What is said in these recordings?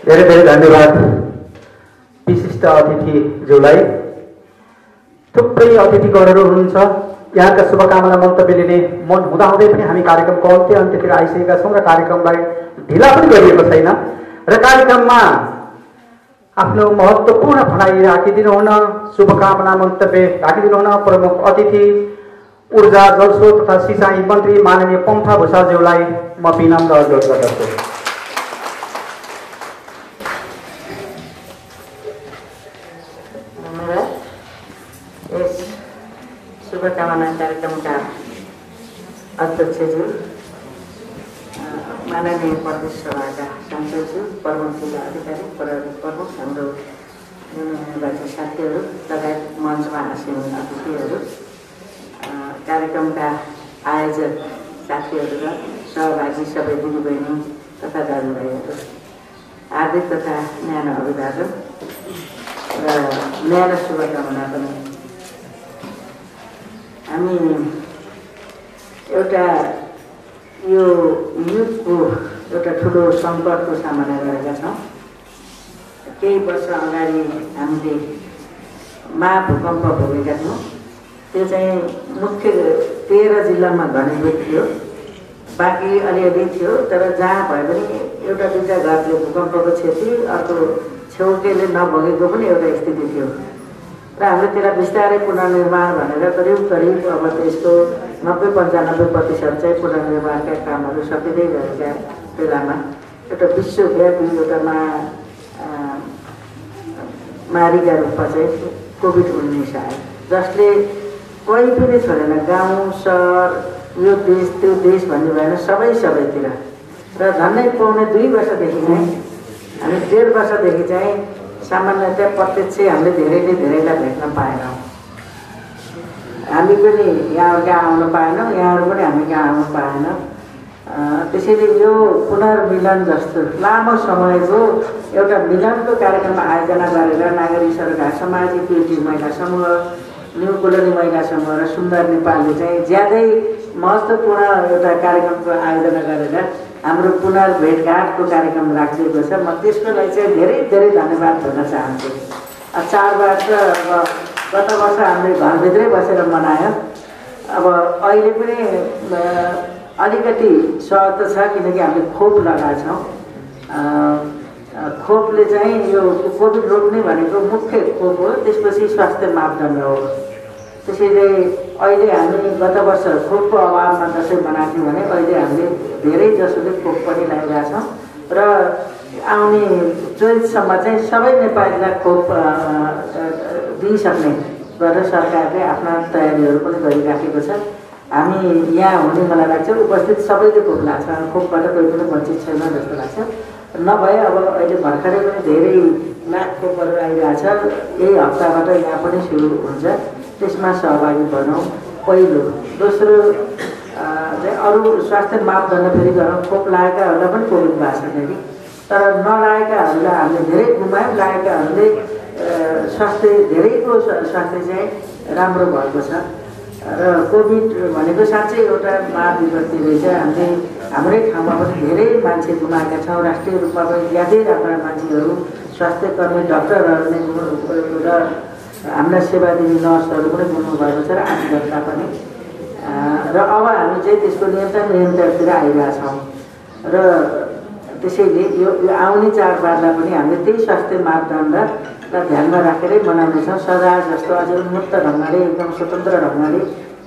धेरै धेरै धन्यवाद विशिष्ट अतिथिज्यूलाई। थुप्रै अतिथिगणहरू हुनुहुन्छ, यहाँका शुभकामना मन्तव्य लिने मन हुँदाहुँदै पनि हामी कार्यक्रमको अन्त्यतिर आइसकेका छौँ र कार्यक्रमलाई ढिला पनि गरिएको छैन र कार्यक्रममा आफ्नो महत्त्वपूर्ण भनाइ राखिदिनुहुन, शुभकामना मन्तव्य राखिदिनुहुन प्रमुख अतिथि ऊर्जा जलस्रोत तथा सिँचाइ मन्त्री माननीय पम्फा भूषालज्यूलाई म विनम्र अनुरोध गर्दछु। यस शुभकामना कार्यक्रमका अध्यक्षज्यू, माननीय प्रदेश सभाका सांसदज्यू, प्रमुख जिल्ला अधिकारी, प्रमुख हाम्रो निर्वाचित साथीहरू लगायत मञ्चमा आसीन अतिथिहरू, कार्यक्रमका आयोजक साथीहरू र सहभागी सबै दिदीबहिनी तथा दाजुभाइहरू, हार्दिक तथा न्यानो अभिवादन र न्यानो शुभकामना पनि। हामी एउटा यो युगको एउटा ठुलो सङ्कटको सामना गरेका छौँ। केही वर्ष अगाडि हामीले महाभूकम्प भोगेका थियौँ। त्यो चाहिँ मुख्य 13 जिल्लामा घनीभूत थियो, बाँकी अलिअलि थियो, तर जहाँ भए पनि एउटा दुईवटा घरले भूकम्पको क्षति, अर्को छेउकेले नभोगेको पनि एउटा स्थिति थियो र हामीले त्यसलाई बिस्तारै पुनर्निर्माण भनेर करिब अब त्यसको 90-95% चाहिँ पुनर्निर्माणका कामहरू सकिँदै गरेका बेलामा एउटा विश्वव्यापी एउटा महामारीका रूपमा चाहिँ कोभिड-19 आयो, जसले कोही पनि छोडेन, गाउँ सहर, यो देश त्यो देश भन्ने भएन, सबैतिर र झन्डै पाउने 2 वर्षदेखि चाहिँ हामी 1.5 वर्षदेखि चाहिँ सामान्यतया प्रत्यक्ष हामीले धेरैलाई भेट्न पाएनौँ। हामी पनि यहाँहरू कहाँ आउन पाएनौँ, यहाँहरू पनि हामी कहाँ आउनु पाएन। त्यसैले यो पुनर्मिलन जस्तो लामो समयको एउटा मिलनको कार्यक्रम आयोजना गरेर नागरिक सरकार, सामाजिक युवती महिला समूह, न्यू कोलोनी महिला समूह र सुन्दर नेपालले चाहिँ ज्यादै महत्त्वपूर्ण एउटा कार्यक्रमको आयोजना गरेर हाम्रो पुनर्भेटघाटको कार्यक्रम राखिएको छ। म त्यसको लागि चाहिँ धेरै धन्यवाद भन्न चाहन्छु। चाडबाड त अब गत वर्ष हामीले घरभित्रै बसेर मनायो। अब अहिले पनि अलिकति सहज त छ, किनकि हामीले खोप लगाएका छौँ। खोपले चाहिँ यो कोभिड रोक्ने भनेको मुख्य खोप हो, त्यसपछि स्वास्थ्य मापदण्ड हो। त्यसैले अहिले हामी गत वर्ष खोपको अभावमा दसैँ मनाएको भने अहिले हामीले धेरै जसोले खोप पनि लगाइरहेका छौँ र आउने 24सम्म चाहिँ सबै नेपालीलाई खोप दिइसक्ने गरेर सरकारले आफ्ना तयारीहरू पनि गरिराखेको छ। हामी यहाँ हुने मलाई लाग्छ उपस्थित सबैले खोप लाग्छ, खोपबाट कोही पनि वञ्चित छैन जस्तो लाग्छ। नभए अब अहिले भर्खरै पनि धेरै लाख खोपहरू आइरहेछ, यही हप्ताबाट यहाँ पनि सुरु हुन्छ, त्यसमा सहभागी बनौँ। पहिलो। दोस्रो चाहिँ अरू स्वास्थ्य मापदण्ड फेरि गरौँ। खोप लागेकाहरूलाई पनि कोभिड भएको छैन कि, तर नलागेकाहरूलाई हामीले धेरै गुमायौँ, लागेकाहरूले स्वास्थ्य धेरैको स्वास्थ्य चाहिँ राम्रो भएको छ र कोभिड भनेको साँच्चै एउटा महाविपत्ति रहेछ। हामीले हाम्रै ठाउँमा पनि धेरै मान्छे गुमाएका छौँ, राष्ट्रिय रूपमा पनि ज्यादै राम्रा मान्छेहरू, स्वास्थ्य कर्मी, डक्टरहरू नै र हाम्रा सेवा दिने नर्सहरू पनि गुम्नुभएको छ र आम जनता पनि। र अब हामी चाहिँ त्यसको नियन्त्रणतिर आइरहेछौँ र त्यसैले यो आउने चाडबाडलाई पनि हामीले त्यही स्वास्थ्य मापदण्डलाई ध्यानमा राखेरै मनाउनेछौँ। सदा जस्तो अझ उन्मुक्त ढङ्गले, एकदम स्वतन्त्र ढङ्गले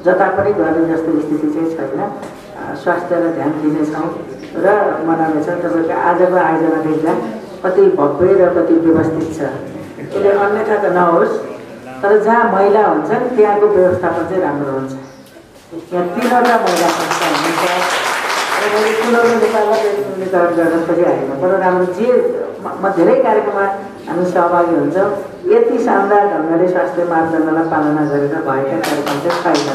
जता पनि गर्ने जस्तो स्थिति चाहिँ छैन। स्वास्थ्यलाई ध्यान दिनेछौँ र मनाउनेछौँ। तपाईँको आजको आयोजना देख्दा कति भव्य र कति व्यवस्थित छ। यसले अन्यथा त नहोस्, तर जहाँ महिला हुन्छन् त्यहाँको व्यवस्थापन चाहिँ राम्रो हुन्छ। यहाँ 3वटा महिला संस्था हुनुहुन्छ र मैले कुनै नेपाललाई प्रतिनिधित्व गर्न खोजिआएन, तर राम्रो जे म धेरै कार्यक्रममा हामी सहभागी हुन्छौँ। यति शानदार ढङ्गले स्वास्थ्य मापदण्डलाई पालना गरेर भएका कार्यक्रम चाहिँ पाइन्छ।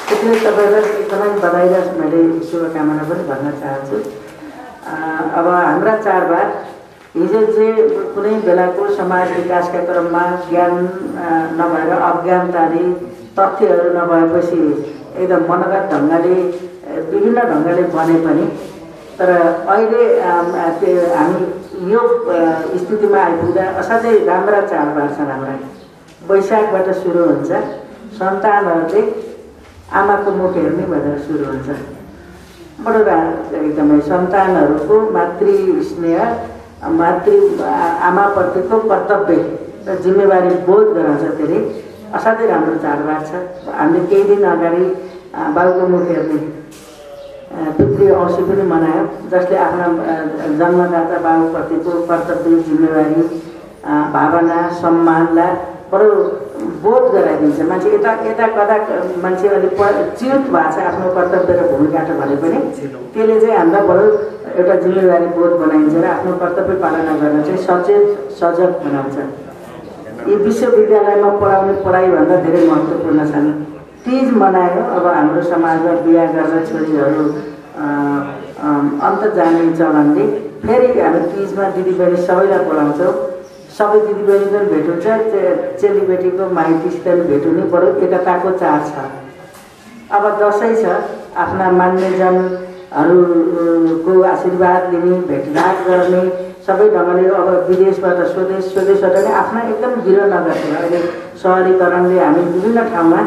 त्यसले तपाईँलाई एकदमै बधाई र मैले शुभकामना पनि भन्न चाहन्छु। अब हाम्रा चाडबाड हिजो चाहिँ कुनै बेलाको समाज विकासका क्रममा ज्ञान नभएर अज्ञानताले, तथ्यहरू नभएपछि एकदम मनगत ढङ्गले विभिन्न ढङ्गले बने पनि, तर अहिले हामी यो स्थितिमा आइपुग्दा असाध्यै राम्रा चाडबाड छन् हाम्रा। वैशाखबाट सुरु हुन्छ, सन्तानहरूले आमाको मुख हेर्ने भनेर सुरु हुन्छ। बडो एकदमै सन्तानहरूको मातृ स्नेह, आमाप्रतिको कर्तव्य र जिम्मेवारी बोध गराउँछ। त्यसले असाध्यै राम्रो चाडबाड छ। हामीले केही दिन अगाडि बाबुको मुख हेर्ने पितृ औँसी पनि मनायो, जसले आफ्ना जन्मदाता बाबुप्रतिको कर्तव्य, जिम्मेवारी, भावना, सम्मानलाई बडो बोध गराइदिन्छ। मान्छे यता कता मान्छे अलिक च्युत भएको छ आफ्नो कर्तव्य र भूमिकाबाट भने पनि त्यसले चाहिँ हामीलाई बडो एउटा जिम्मेवारी बोध बनाइन्छ र आफ्नो कर्तव्य पालना गर्न चाहिँ सचेत सजग बनाउँछ। यी विश्वविद्यालयमा पढाउने पढाइभन्दा धेरै महत्त्वपूर्ण छन्। तीज मनायो, अब हाम्रो समाजमा बिहा गर्न छोरीहरू अन्त जाने चलनले फेरि हामी तीजमा दिदीबहिनी सबैलाई बोलाउँछौँ। सबै दिदीबहिनी पनि भेट हुन्छ, चेलीबेटीको माइतीसित पनि भेट हुने बडो एकताको चाड छ। अब दसैँ छ, आफ्ना मान्यजनहरूको आशीर्वाद लिने, भेटघाट गर्ने सबै ढङ्गले। अब विदेशबाट स्वदेशबाट नै आफ्ना एकदम वीरनगर थियो। अहिले सहरीकरणले हामी विभिन्न ठाउँमा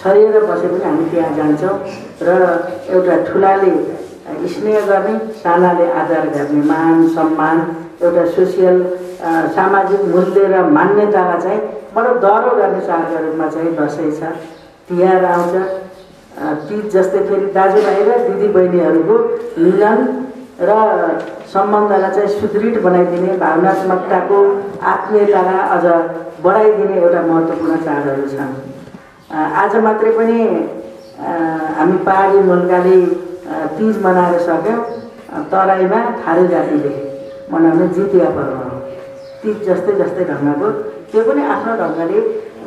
छरिएर बसे पनि हामी त्यहाँ जान्छौँ र एउटा ठुलाले स्नेह गर्ने, सानाले आदर गर्ने, मान सम्मान, एउटा सोसियल सामाजिक मूल्य र मान्यतालाई चाहिँ बडो दह्रो गर्ने चाडका रूपमा चाहिँ दसैँ छ। तिहार आउँछ, तीज जस्तै फेरि दाजुभाइ र दिदीबहिनीहरूको मिलन र सम्बन्धलाई चाहिँ सुदृढ बनाइदिने, भावनात्मकताको आत्मीयतालाई अझ बढाइदिने एउटा महत्त्वपूर्ण चाडहरू छन्। आज मात्रै पनि हामी पहाडी मुलुकले तीज मनाएर सक्यौँ। तराईमा थारू जातिले मनाउने जितिया पर्व हो। तीज जस्तै ढङ्गको त्यो पनि आफ्नो ढङ्गले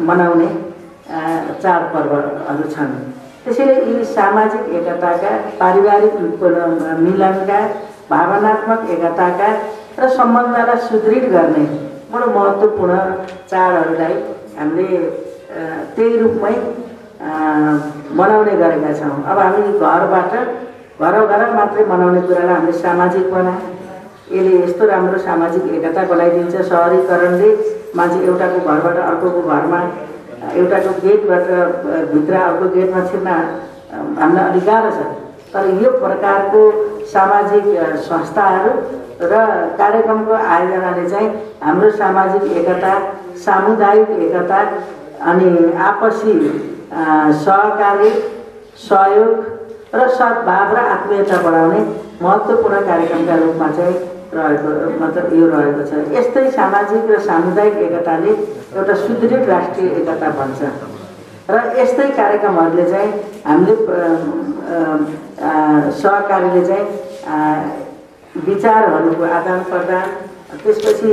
मनाउने चाडपर्वहरू छन्। त्यसैले यी सामाजिक एकताका, पारिवारिक मिलनका, भावनात्मक एकताका र सम्बन्धलाई सुदृढ गर्ने बडो महत्त्वपूर्ण चाडहरूलाई हामीले त्यही रूपमै मनाउने गरेका छौँ। अब हामी घर मात्रै मनाउने कुरालाई हामीले सामाजिक बनायौँ। यसले यस्तो राम्रो सामाजिक एकता बनाइदिन्छ। सहरीकरणले मान्छे एउटाको घरबाट अर्कोको घरमा, एउटाको गेटबाट भित्र अर्को गेटमा छिर्न हामीलाई अलिक गाह्रो छ। तर यो प्रकारको सामाजिक संस्थाहरू र कार्यक्रमको आयोजनाले चाहिँ हाम्रो सामाजिक एकता, सामुदायिक एकता अनि आपसी सहकारी, सहयोग र सद्भाव र आत्मीयता बढाउने महत्त्वपूर्ण कार्यक्रमका रूपमा चाहिँ यो रहेको छ। यस्तै सामाजिक र सामुदायिक एकताले एउटा सुदृढ राष्ट्रिय एकता बन्छ र यस्तै कार्यक्रमहरूले चाहिँ हामीले सहकारीले चाहिँ विचारहरूको आदान प्रदान, त्यसपछि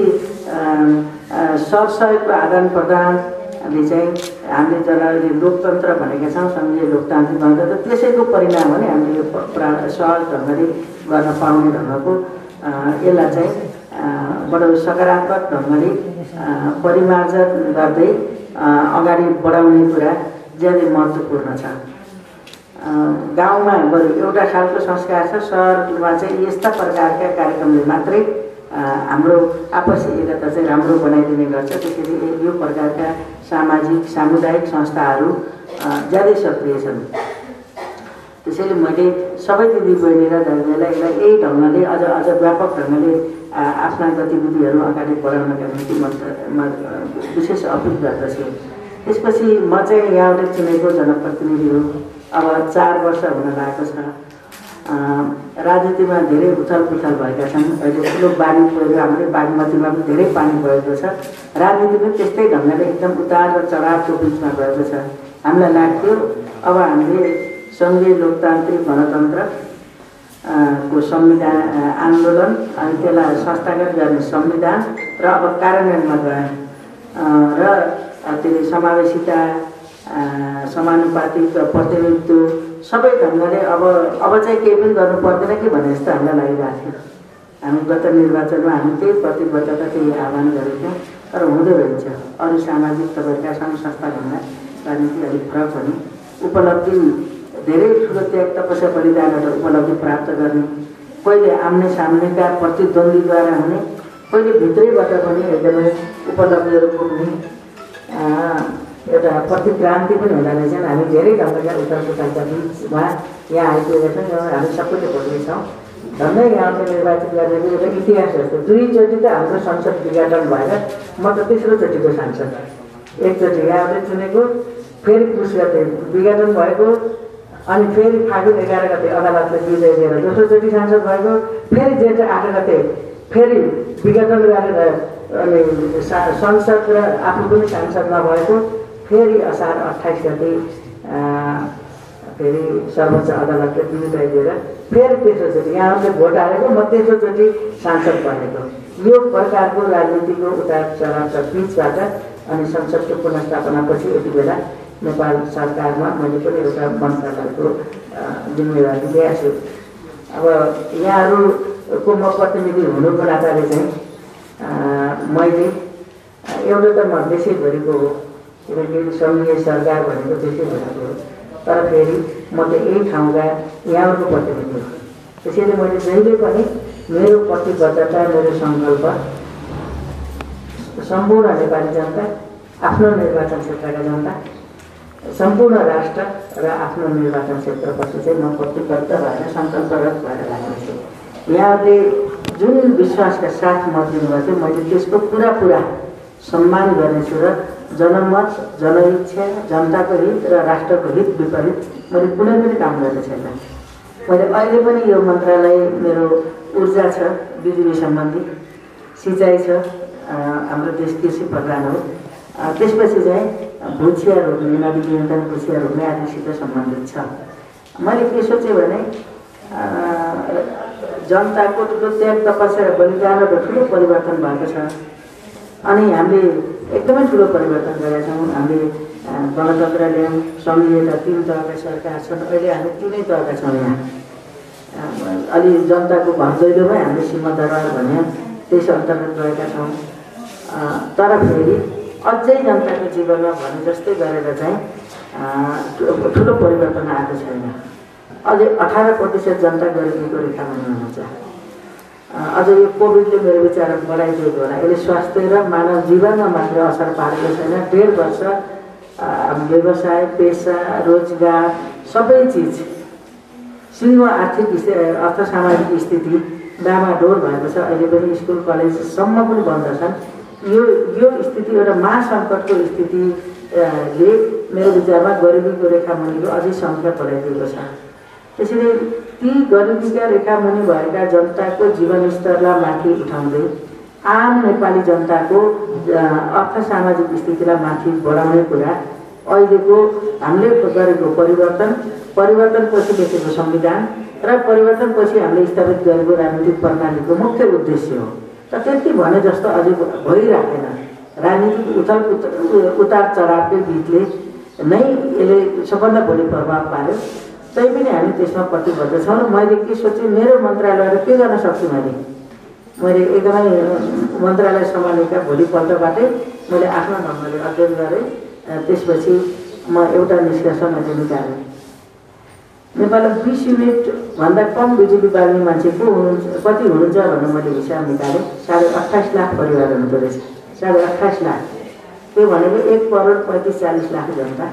सरसहयोगको आदान प्रदानले चाहिँ हामीले जसलाई लोकतन्त्र भनेका छौँ, सङ्घीय लोकतान्त्रिक गणतन्त्र, त्यसैको परिणाम हो नि हामीले यो सहज ढङ्गले गर्न पाउने ढङ्गको यसलाई चाहिँ बडो सकारात्मक ढङ्गले परिमार्जन गर्दै अगाडि बढाउने कुरा ज्यादै महत्त्वपूर्ण छ। गाउँमा बरु एउटा खालको संस्कार छ, सहरमा चाहिँ यस्ता प्रकारका कार्यक्रमले मात्रै हाम्रो आपसी एकता चाहिँ राम्रो बनाइदिने गर्छ। त्यसैले यो प्रकारका सामाजिक सामुदायिक संस्थाहरू ज्यादै सक्रिय छन्। त्यसैले मैले सबै दिदीबहिनी र दाजुभाइलाई यही ढङ्गले अझ व्यापक ढङ्गले आफ्ना गतिविधिहरू अगाडि बढाउनका निम्ति म विशेष अपिल गर्दछु। त्यसपछि म चाहिँ यहाँबाट चुनेको जनप्रतिनिधि हो। अब 4 वर्ष हुन लागेको छ। राजनीतिमा धेरै उथलपुथल भएका छन्। अहिले ठुलो बाढी पहिरो, हाम्रो बागमतीमा पनि धेरै पानी गएको छ। राजनीति पनि त्यस्तै ढङ्गले एकदम उतार र चढावको बिचमा गएको छ। हामीलाई लाग्थ्यो अब हामीले सङ्घीय लोकतान्त्रिक गणतन्त्र को संविधान आन्दोलन अनि त्यसलाई संस्थागत गर्ने संविधान र अब कार्यान्वयनमा गयौँ र त्यसले समावेशिता, समानुपातिक प्रतिनिधित्व सबै ढङ्गले अब चाहिँ केही पनि गर्नु पर्दैन कि भन्ने जस्तो हामीलाई लागिरहेको थियो। हामी गत निर्वाचनमा हामी त्यही प्रतिबद्धता, त्यही आह्वान गरेको थियौँ। तर हुँदो रहेछ अरू सामाजिक तपाईँहरूका सङ्घ संस्थाभन्दा राजनीति अलिक फरक हुने, उपलब्धि धेरै ठुलो त्याग तपस्या बलिदानबाट उपलब्धि प्राप्त गर्ने, कहिले आम्ने सामनेका प्रतिद्वन्द्वीद्वारा हुने, पहिले भित्रैबाट पनि एकदमै उपलब्धिहरू पुग्ने एउटा प्रतिक्रान्ति पनि हुँदो रहेछ। हामी धेरै ढङ्गका उत्तर पुस्ताका बिचमा यहाँ आइपुगेका छौँ। हामी सबैले भोग्नेछौँ। झन्डै यहाँले निर्वाचित गरेको एउटा इतिहास जस्तो 2चोटि त हाम्रो संसद विघटन भएर म त तेस्रोचोटिको सांसद। एकचोटि यहाँले चुनेको, फेरि पुस गते विघटन भएको, अनि फेरि फागुन 11 गते अदालतले विजय दिएर दोस्रोचोटि सांसद भएको, फेरि जेठ 8 गते फेरि विघटन गरेर अनि संसद र आफू पनि सांसद नभएको, फेरि असार 28 गते फेरि सर्वोच्च अदालतले विजय दिएर फेरि तेस्रोचोटि यहाँले भोट हालेको, म तेस्रोचोटि सांसद बनेको। यो प्रकारको राजनीतिको उतार चढावका बिचबाट अनि संसदको पुनर्स्थापनापछि यति बेला नेपाल सरकारमा मैले पनि एउटा मन्त्रालयको जिम्मेवारी लिएको छु। अब यहाँहरूको म प्रतिनिधि हुनुको नाताले चाहिँ मैले एउटा त म देशैभरिको हो, किनकि सङ्घीय सरकार भनेको देशैभरिको हो, तर फेरि म त यही ठाउँका यहाँहरूको प्रतिनिधि हो। त्यसैले मैले जहिले पनि मेरो प्रतिबद्धता, मेरो सङ्कल्प सम्पूर्ण नेपाली जनता, आफ्नो निर्वाचन क्षेत्रका जनता, सम्पूर्ण राष्ट्र र आफ्नो निर्वाचन क्षेत्रपछि चाहिँ म प्रतिबद्ध भएर सङ्कल्परत भएर लाग्नेछु। यहाँले जुन विश्वासका साथ मत दिनुभएको थियो मैले त्यसको पुरा सम्मान गर्नेछु र जनमत, जनइच्छा, जनताको हित र राष्ट्रको हित विपरीत मैले कुनै पनि काम गर्ने छैन। मैले अहिले पनि यो मन्त्रालय मेरो ऊर्जा छ, बिजुली सम्बन्धी, सिँचाइ छ, हाम्रो देश कृषि प्रधान हो, त्यसपछि चाहिँ भुचिया रोप्ने, नदी नियन्त्रण भुचिया रोप्ने आदिसित सम्बन्धित छ। मैले के सोचेँ भने जनताको त्याग, तपस्या र बलिदान र ठुलो परिवर्तन भएको छ। अनि हामीले एकदमै ठुलो परिवर्तन गरेका छौँ। हामीले गणतन्त्र ल्यायौँ, सङ्घीयता 3 तहका सरकार छन्, अहिले हामी 3 तहका छौँ। यहाँ अलि जनताको भरदैलोमै हामीले सिंहदरबार भने त्यस अन्तर्गत रहेका छौँ। तर फेरि अझै जनताको जीवनमा भने जस्तै गरेर चाहिँ ठुलो परिवर्तन आएको छैन। अझै 18% जनता गरिबीको रेखामा हुनुहुन्छ। अझ यो कोभिडले मेरो विचारमा बढाइदिएको होला। यसले स्वास्थ्य र मानव जीवनमा मात्र असर पारेको छैन। 1.5 वर्ष व्यवसाय, पेसा, रोजगार सबै चिज सिङ्गो आर्थिक अर्थसामाजिक स्थिति डामाडोल भएको छ। अहिले पनि स्कुल कलेजसम्म पनि बन्द छन्। यो स्थिति एउटा महासङ्कटको स्थितिले मेरो विचारमा गरिबीको रेखामुनिको अझै सङ्ख्या बढाइदिएको छ। त्यसैले ती गरिबीका रेखामुनि भएका जनताको जीवनस्तरलाई माथि उठाउँदै आम नेपाली जनताको अर्थसामाजिक स्थितिलाई माथि बढाउने कुरा अहिलेको हामीले गरेको परिवर्तनपछि लेखेको संविधान र परिवर्तनपछि हामीले स्थापित गरेको राजनीतिक प्रणालीको मुख्य उद्देश्य हो। तर त्यति भने जस्तो अझै भइराखेन। राजनीतिक उतार चढावकै बिचले नै यसले सबभन्दा बढी प्रभाव पार्यो। तैपनि हामी त्यसमा प्रतिबद्ध छौँ। मैले के सोचेँ, मेरो मन्त्रालयले के गर्न सक्छु मैले एकदमै मन्त्रालय सम्हालेका भोलिपल्टबाटै मैले आफ्नो ढङ्गले अध्ययन गरेँ। त्यसपछि म एउटा निष्कर्ष मैले निकालेँ। नेपालमा 20 युनिट भन्दा कम बिजुली बाल्ने मान्छे को हुनुहुन्छ, कति हुनुहुन्छ भनेर मैले हिसाब निकालेँ। 28.5 लाख परिवार हुँदो रहेछ। 28.5 लाख, त्यो भनेको 1.35-40 लाख जनता।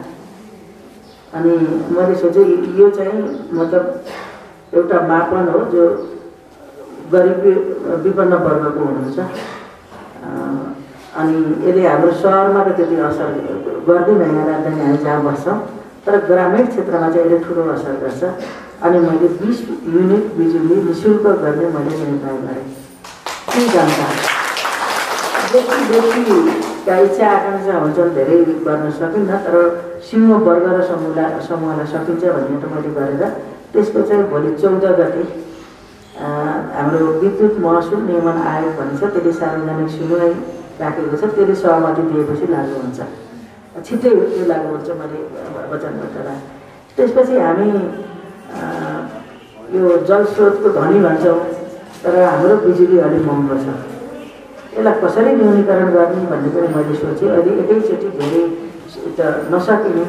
अनि मैले सोचेँ यो चाहिँ मतलब एउटा मापन हो जो गरिब विपन्न वर्गको हुनुहुन्छ। अनि यसले हाम्रो सहरमा त त्यति असर गर्दैन, यहाँ राजधानी हामी जहाँ बस्छौँ, तर ग्रामीण क्षेत्रमा चाहिँ यसले ठुलो असर गर्छ। अनि मैले 20 युनिट बिजुली निःशुल्क गर्ने मैले निर्णय गरेँ। ती जनता व्यक्तिका इच्छा आकाङ्क्षा हुन्छन्, धेरै गर्न सकिन्न, तर सिङ्गो वर्ग र समूहलाई सकिन्छ भन्ने त मैले गरेर त्यसको चाहिँ भोलि 14 गते हाम्रो विद्युत महसुल नियमन आयोग भन्छ, त्यसले सार्वजनिक सुनवाई राखेको छ। त्यसले सहमति दिएपछि लागू हुन्छ, छिट्टै त्यो लागू हुन्छ, मैले वचनबद्ध राखेँ। त्यसपछि हामी यो जलस्रोतको धनी भन्छौँ, तर हाम्रो बिजुली अलिक महँगो छ। यसलाई कसरी न्यूनीकरण गर्ने भन्ने पनि मैले सोचेँ। अहिले एकैचोटि धेरै त नसकिने,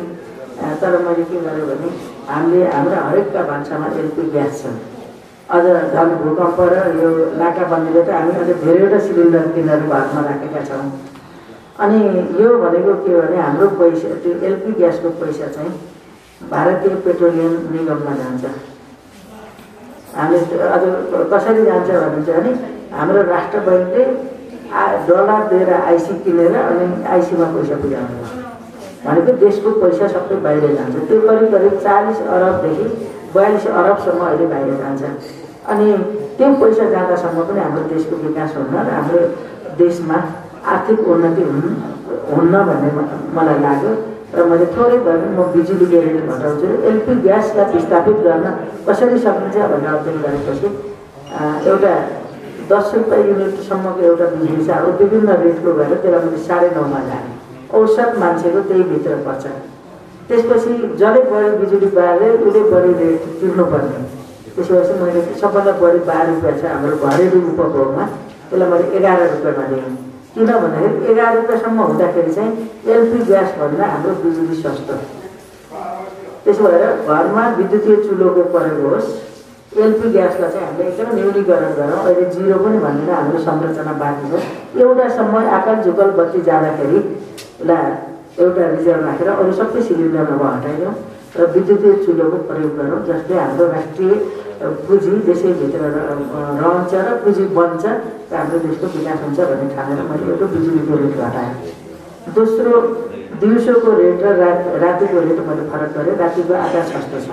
तर मैले के गरेँ भने हामीले हाम्रा हरेकका भान्सामा एलपी ग्यास छन्। अझ झन् भूकम्प र यो नाकाबन्दीले त हामी अझ धेरैवटा सिलिन्डर किनेर घरमा राखेका छौँ। अनि यो भनेको के भने हाम्रो पैसा त्यो एलपी ग्यासको पैसा चाहिँ भारतीय पेट्रोलियम निगममा जान्छ। हामीले अझ कसरी जान्छ भने चाहिँ नि हाम्रो राष्ट्र बैङ्कले डलर दिएर आइसी किनेर अनि आइसीमा पैसा पुर्याउनु भनेको देशको पैसा सबै बाहिर जान्छ। त्यो करिब 40 अरबदेखि 42 अरबसम्म अहिले बाहिर जान्छ। अनि त्यो पैसा जाँदासम्म पनि हाम्रो देशको विकास हुन्न र हाम्रो देशमा आर्थिक उन्नति हुन्न भन्ने मलाई लाग्यो। र मैले थोरै भए पनि म बिजुलीको रेट घटाउँछु। एलपी ग्यासलाई विस्थापित गर्न कसरी सकिन्छ भनेर अध्ययन गरेपछि एउटा 10 रुपियाँ युनिटसम्मको एउटा बिजुली छ। अब विभिन्न रेटको भएर त्यसलाई मैले 9.5मा जाने औसत मान्छेको त्यही भित्र पर्छ। त्यसपछि जसले बढी बिजुली बाले उसले बढी रेट तिर्नुपर्ने। त्यसपछि मैले सबभन्दा बढी 12 रुपियाँ छ हाम्रो घरेलु उपभोगमा, त्यसलाई मैले 11 रुपियाँमा दिएँ। किन भन्दाखेरि 11 रुपियाँसम्म हुँदाखेरि चाहिँ एलपी ग्यासभन्दा हाम्रो बिजुली सस्तो। त्यसो भएर घरमा विद्युतीय चुलोको प्रयोग होस्, एलपी ग्यासलाई चाहिँ हामीले एकदम न्यूनीकरण गरौँ। अहिले 0 पनि भन्दैन, हाम्रो संरचना बाँकी छ। एउटा समय आकाश झुकल बत्ती जाँदाखेरि एउटा रिजर्भ राखेर अरू सबै सिलिन्डर अब हटाइदिउँ र विद्युतीय चुलोको प्रयोग गरौँ, जसले हाम्रो राष्ट्रिय पुँजी देशैभित्र रहन्छ र पुँजी बन्छ र हाम्रो देशको विकास हुन्छ भन्ने ठानेर मैले एउटा बिजुलीको रेट घटाएँ। दोस्रो, दिउँसोको रेट र रातिको रेट मैले फरक गरेँ। रातिको आधा सस्तो छ।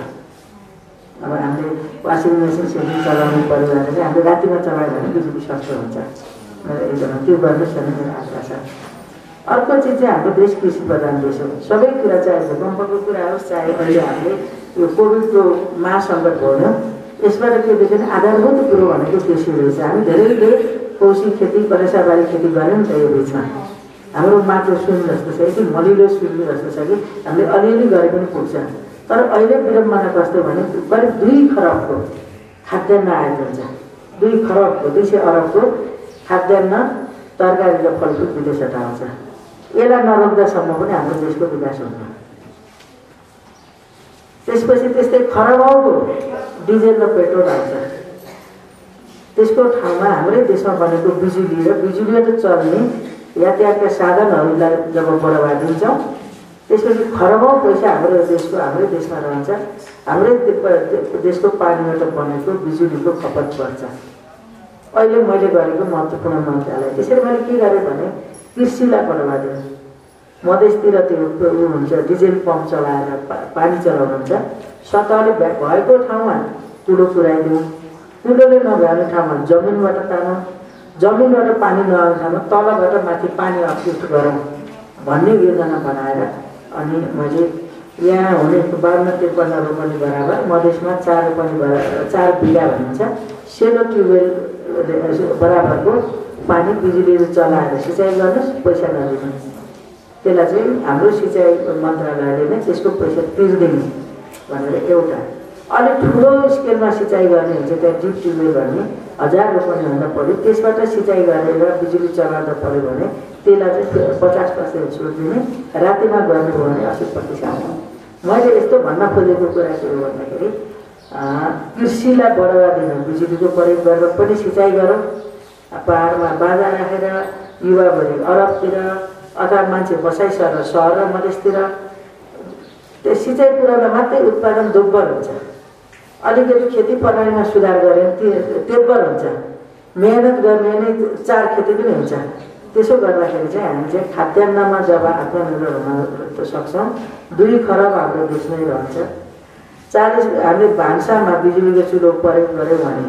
अब हामीले वासिङ मेसिन सेसिन चलाउनु पऱ्यो भने चाहिँ हामीले रातिमा चलायो भने बिजुली सस्तो हुन्छ। एकदम त्यो गर्नुहोस् भन्ने मेरो आशा छ। अर्को चिज चाहिँ हाम्रो देश कृषि प्रधान देश हो। सबै कुरा चाहे भूकम्पको कुरा होस्, चाहे अहिले हामीले यो कोभिडको महासङ्कट भयो, यसबाट के देख्यो भने आधारभूत कुरो भनेको कृषि रहेछ। हामी धेरैले कौशी खेती करेसाबारी खेती गऱ्यौँ त यो बिचमा हाम्रो माटो सुन जस्तो छ, यति मलिलो सुन जस्तो छ कि हामीले अलिअलि गरे पनि पुग्छ। तर अहिले विडम्बना कस्तो भने करिब 2 खरबको खाद्यान्न आएको हुन्छ। 2 खरबको 200 अरबको खाद्यान्न तरकारी र फलफुल विदेशबाट आउँछ। यसलाई नरोक्दासम्म पनि हाम्रो देशको विकास हुन्न। त्यसपछि त्यस्तै खरबौँको डिजेल र पेट्रोल आउँछ। त्यसको ठाउँमा हाम्रै देशमा बनेको बिजुली र बिजुलीबाट चल्ने यातायातका साधनहरूलाई जब बढावा दिन्छौँ, त्यसपछि खरबौँ पैसा हाम्रै देशमा रहन्छ। हाम्रै देशको पानीबाट बनेको बिजुलीको खपत बढ्छ। अहिले मैले गरेको महत्त्वपूर्ण मन्त्रालय त्यसरी मैले के गरेँ भने कृषिलाई बढावा दिएँ। मधेसतिर त्यो हुन्छ डिजेल पम्प चलाएर पानी चलाउनुहुन्छ, सतहले भएको ठाउँमा कुलो पुऱ्याइदिउँ, कुलोले नभ्याउने ठाउँमा जमिनबाट तानौँ, जमिनबाट पानी नआउने ठाउँमा तलबाट माथि पानी अपलिफ्ट गरौँ भन्ने योजना बनाएर अनि मैले यहाँ हुने 52-53 रोपनी बराबर मधेसमा 4 बिघा भनिन्छ सेलो ट्युबवेल बराबरको पानी बिजुलीले चलाएर सिँचाइ गर्नुहोस्, पैसा नदिनु। त्यसलाई चाहिँ हाम्रो सिँचाइ मन्त्रालयले नै त्यसको पैसा तिर्दिने भनेर एउटा अलिक ठुलो स्केलमा सिँचाइ गर्ने हुन्छ। त्यहाँ डिप ट्युबवेल भन्ने 1000 रोपनी हुन पऱ्यो, त्यसबाट सिँचाइ गरेर बिजुली चलाउँदा पऱ्यो भने त्यसलाई चाहिँ 50% छुट दिने, रातिमा गर्नुभयो भने 80% आउँछ। मैले यस्तो भन्न खोजेको कुरा के हो भन्दाखेरि कृषिलाई बढावा दिन बिजुलीको प्रयोग गरेर पनि सिँचाइ गरौँ। पहाडमा बाजा राखेर युवाभरि अरबतिर अथवा मान्छे बसाइ सर सहर र मधेसतिर त्यो सिँचाइ पुऱ्याउँदा मात्रै उत्पादन दोब्बर हुन्छ। अलिकति खेती प्रणालीमा सुधार गरे तेब्बर हुन्छ। मेहनत गर्ने नै 4 खेती पनि हुन्छ। त्यसो गर्दाखेरि चाहिँ हामी चाहिँ खाद्यान्नमा जब आत्मनिर्भर हुन सक्छौँ, 2 खरब हाम्रो देशमै रहन्छ। 40 हामीले भान्सामा बिजुलीको चुलो प्रयोग गऱ्यौँ भने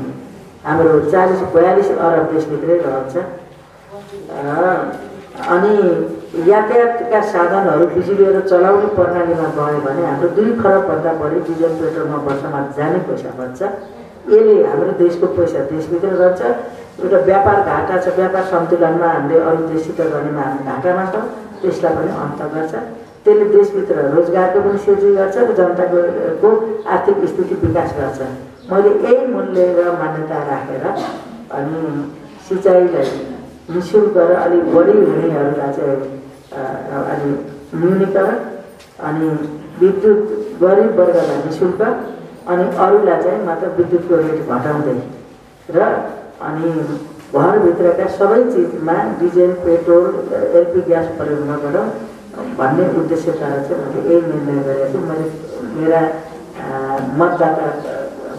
हाम्रो 40-42 अरब देशभित्रै रहन्छ। अनि यातायातका साधनहरू बिजुलीबाट चलाउने प्रणालीमा गयो भने हाम्रो 2 खरबभन्दा बढी डिजल पेट्रोलमा वर्षमा जाने पैसा बच्छ। यसले हाम्रो देशको पैसा देशभित्र रहन्छ। एउटा व्यापार घाटा छ, व्यापार सन्तुलनमा हामीले अरू देशसित गर्नेमा हामी घाटामा छौँ, त्यसलाई पनि अन्त गर्छ। त्यसले देशभित्र रोजगारको पनि सृजना गर्छ र जनताको आर्थिक स्थिति विकास गर्छ। मैले यही मूल्य र मान्यता राखेर अनि सिँचाइलाई निःशुल्क र अलिक बढी हुनेहरूलाई चाहिँ अलि न्यूनीकरण अनि विद्युत गरिब वर्गलाई निःशुल्क अनि अरूलाई चाहिँ मात्र विद्युतको रेट घटाउँदै र अनि घरभित्रका सबै चिजमा डिजेल पेट्रोल एलपी ग्यास प्रयोग नगर भन्ने उद्देश्यद्वारा चाहिँ मैले यही निर्णय गरेको छु। मैले मेरा मतदाता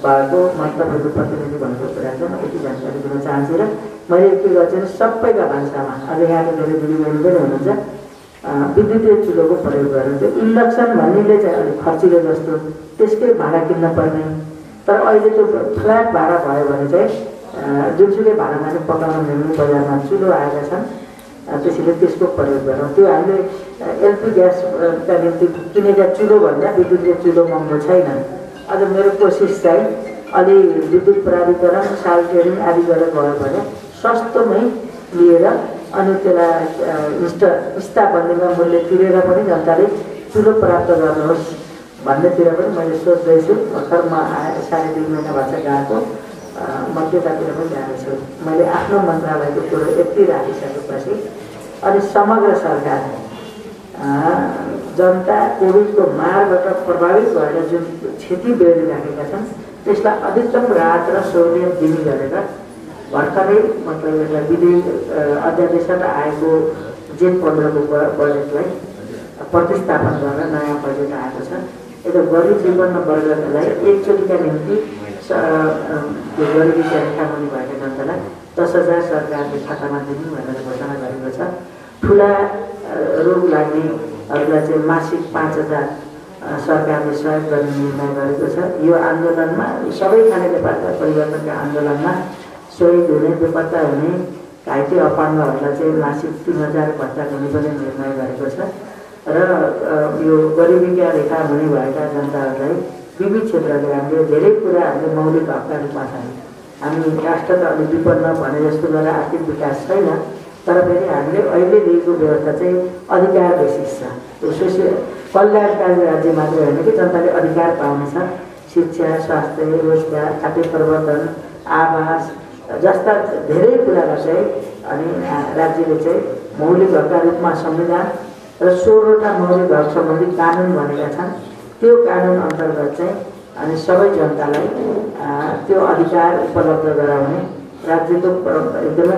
भएको मतदाताको प्रतिनिधि भएको कुरा चाहिँ म यति जानकारी दिन चाहन्छु र मैले के गर्छु भने सबैका भान्सामा अब यहाँको धेरै दिदीबहिनी पनि हुनुहुन्छ विद्युतीय चुलोको प्रयोग गरेर त्यो इन्डक्सन भन्नेले चाहिँ अलिक खर्चिलो जस्तो त्यसकै भाडा किन्न पर्ने, तर अहिले त्यो फ्ल्याट भाडा भयो भने चाहिँ जुनसुकै भाडामा चाहिँ पकाउन मिल्ने बजारमा चुलो आएका छन्, त्यसैले त्यसको प्रयोग गरौँ। त्यो हामीले एलपी ग्यासका निम्ति किनेका चुलो भन्दा विद्युतीय चुलो महँगो छैन। अझ मेरो कोसिस चाहिँ अलि विद्युत प्राधिकरण साइटेरिङ आदि गरेर गयो भने सस्तोमै लिएर अनि त्यसलाई स्थापनामा मूल्य तिरेर पनि जनताले चुलो प्राप्त गर्नुहोस् भन्नेतिर पनि मैले सोच्दैछु। भर्खर म 2.5 महिना भन्छ गएको, म त्यतातिर पनि जानेछु। मैले आफ्नो मन्त्रालयको कुरो यति राखिसकेपछि अनि समग्र सरकार जनता कोभिडको मारबाट प्रभावित भएर जुन क्षति बेहोरिराखेका छन् त्यसलाई अधिकतम राहत र सहुलियत दिने गरेर भर्खरै मतलब यसलाई विधेयक अध्यादेशबाट आएको जेठ 15 को बजेटलाई प्रतिस्थापन गरेर नयाँ बजेट आएको छ। यो गरिब विपन्न वर्गलाई एकचोटिका निम्ति त्यो गरिबी रेखा मुनि भएका जनतालाई 10,000 सरकारले खातामा दिने भनेर घोषणा गरेको छ। ठुला रोग लाग्नेहरूलाई चाहिँ मासिक 5,000 सरकारले सहयोग गर्ने निर्णय गरेको छ। यो आन्दोलनमा सबै खाने नेपालका परिवर्तनका आन्दोलनमा शहीद हुने, बेपत्ता हुने, घाइते अपाङ्गहरूलाई चाहिँ मासिक 3,000 भत्ता दिने पनि निर्णय गरेको छ र यो गरिबीका रेखा मुनि भएका जनताहरूलाई विविध क्षेत्रले हामीले धेरै कुरा हामीले मौलिक हकका रूपमा छन्। हामी राष्ट्र त अलि विपन्न भने जस्तो गरेर आर्थिक विकास छैन, तर फेरि हामीले अहिले दिएको व्यवस्था चाहिँ अधिकार बेसिस छ। यो सोसियल कल्याणकारी राज्य मात्रै होइन कि जनताले अधिकार पाउनेछ। शिक्षा, स्वास्थ्य, रोजगार, खाद्य प्रवर्धन, आवास जस्ता धेरै कुरालाई चाहिँ अनि राज्यले चाहिँ मौलिक हकका रूपमा संविधान र 16वटा मौलिक हक सम्बन्धी कानुन भनेका छन्। त्यो कानुन अन्तर्गत चाहिँ अनि सबै जनतालाई त्यो अधिकार उपलब्ध गराउने राज्यको एकदमै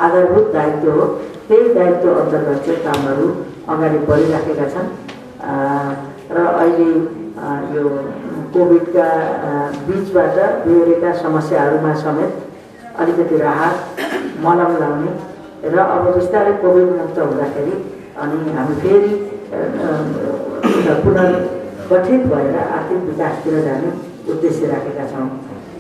आधारभूत दायित्व हो। त्यही दायित्व अन्तर्गत चाहिँ कामहरू अगाडि बढिराखेका छन् र अहिले यो कोभिडका बीचबाट बेहोरेका समस्याहरूमा समेत अलिकति राहत, मलम लाउने र अब बिस्तारै कोभिड मुक्त हुँदाखेरि अनि हामी फेरि पुनर्गठित भएर आर्थिक विकासतिर जाने उद्देश्य राखेका छौँ।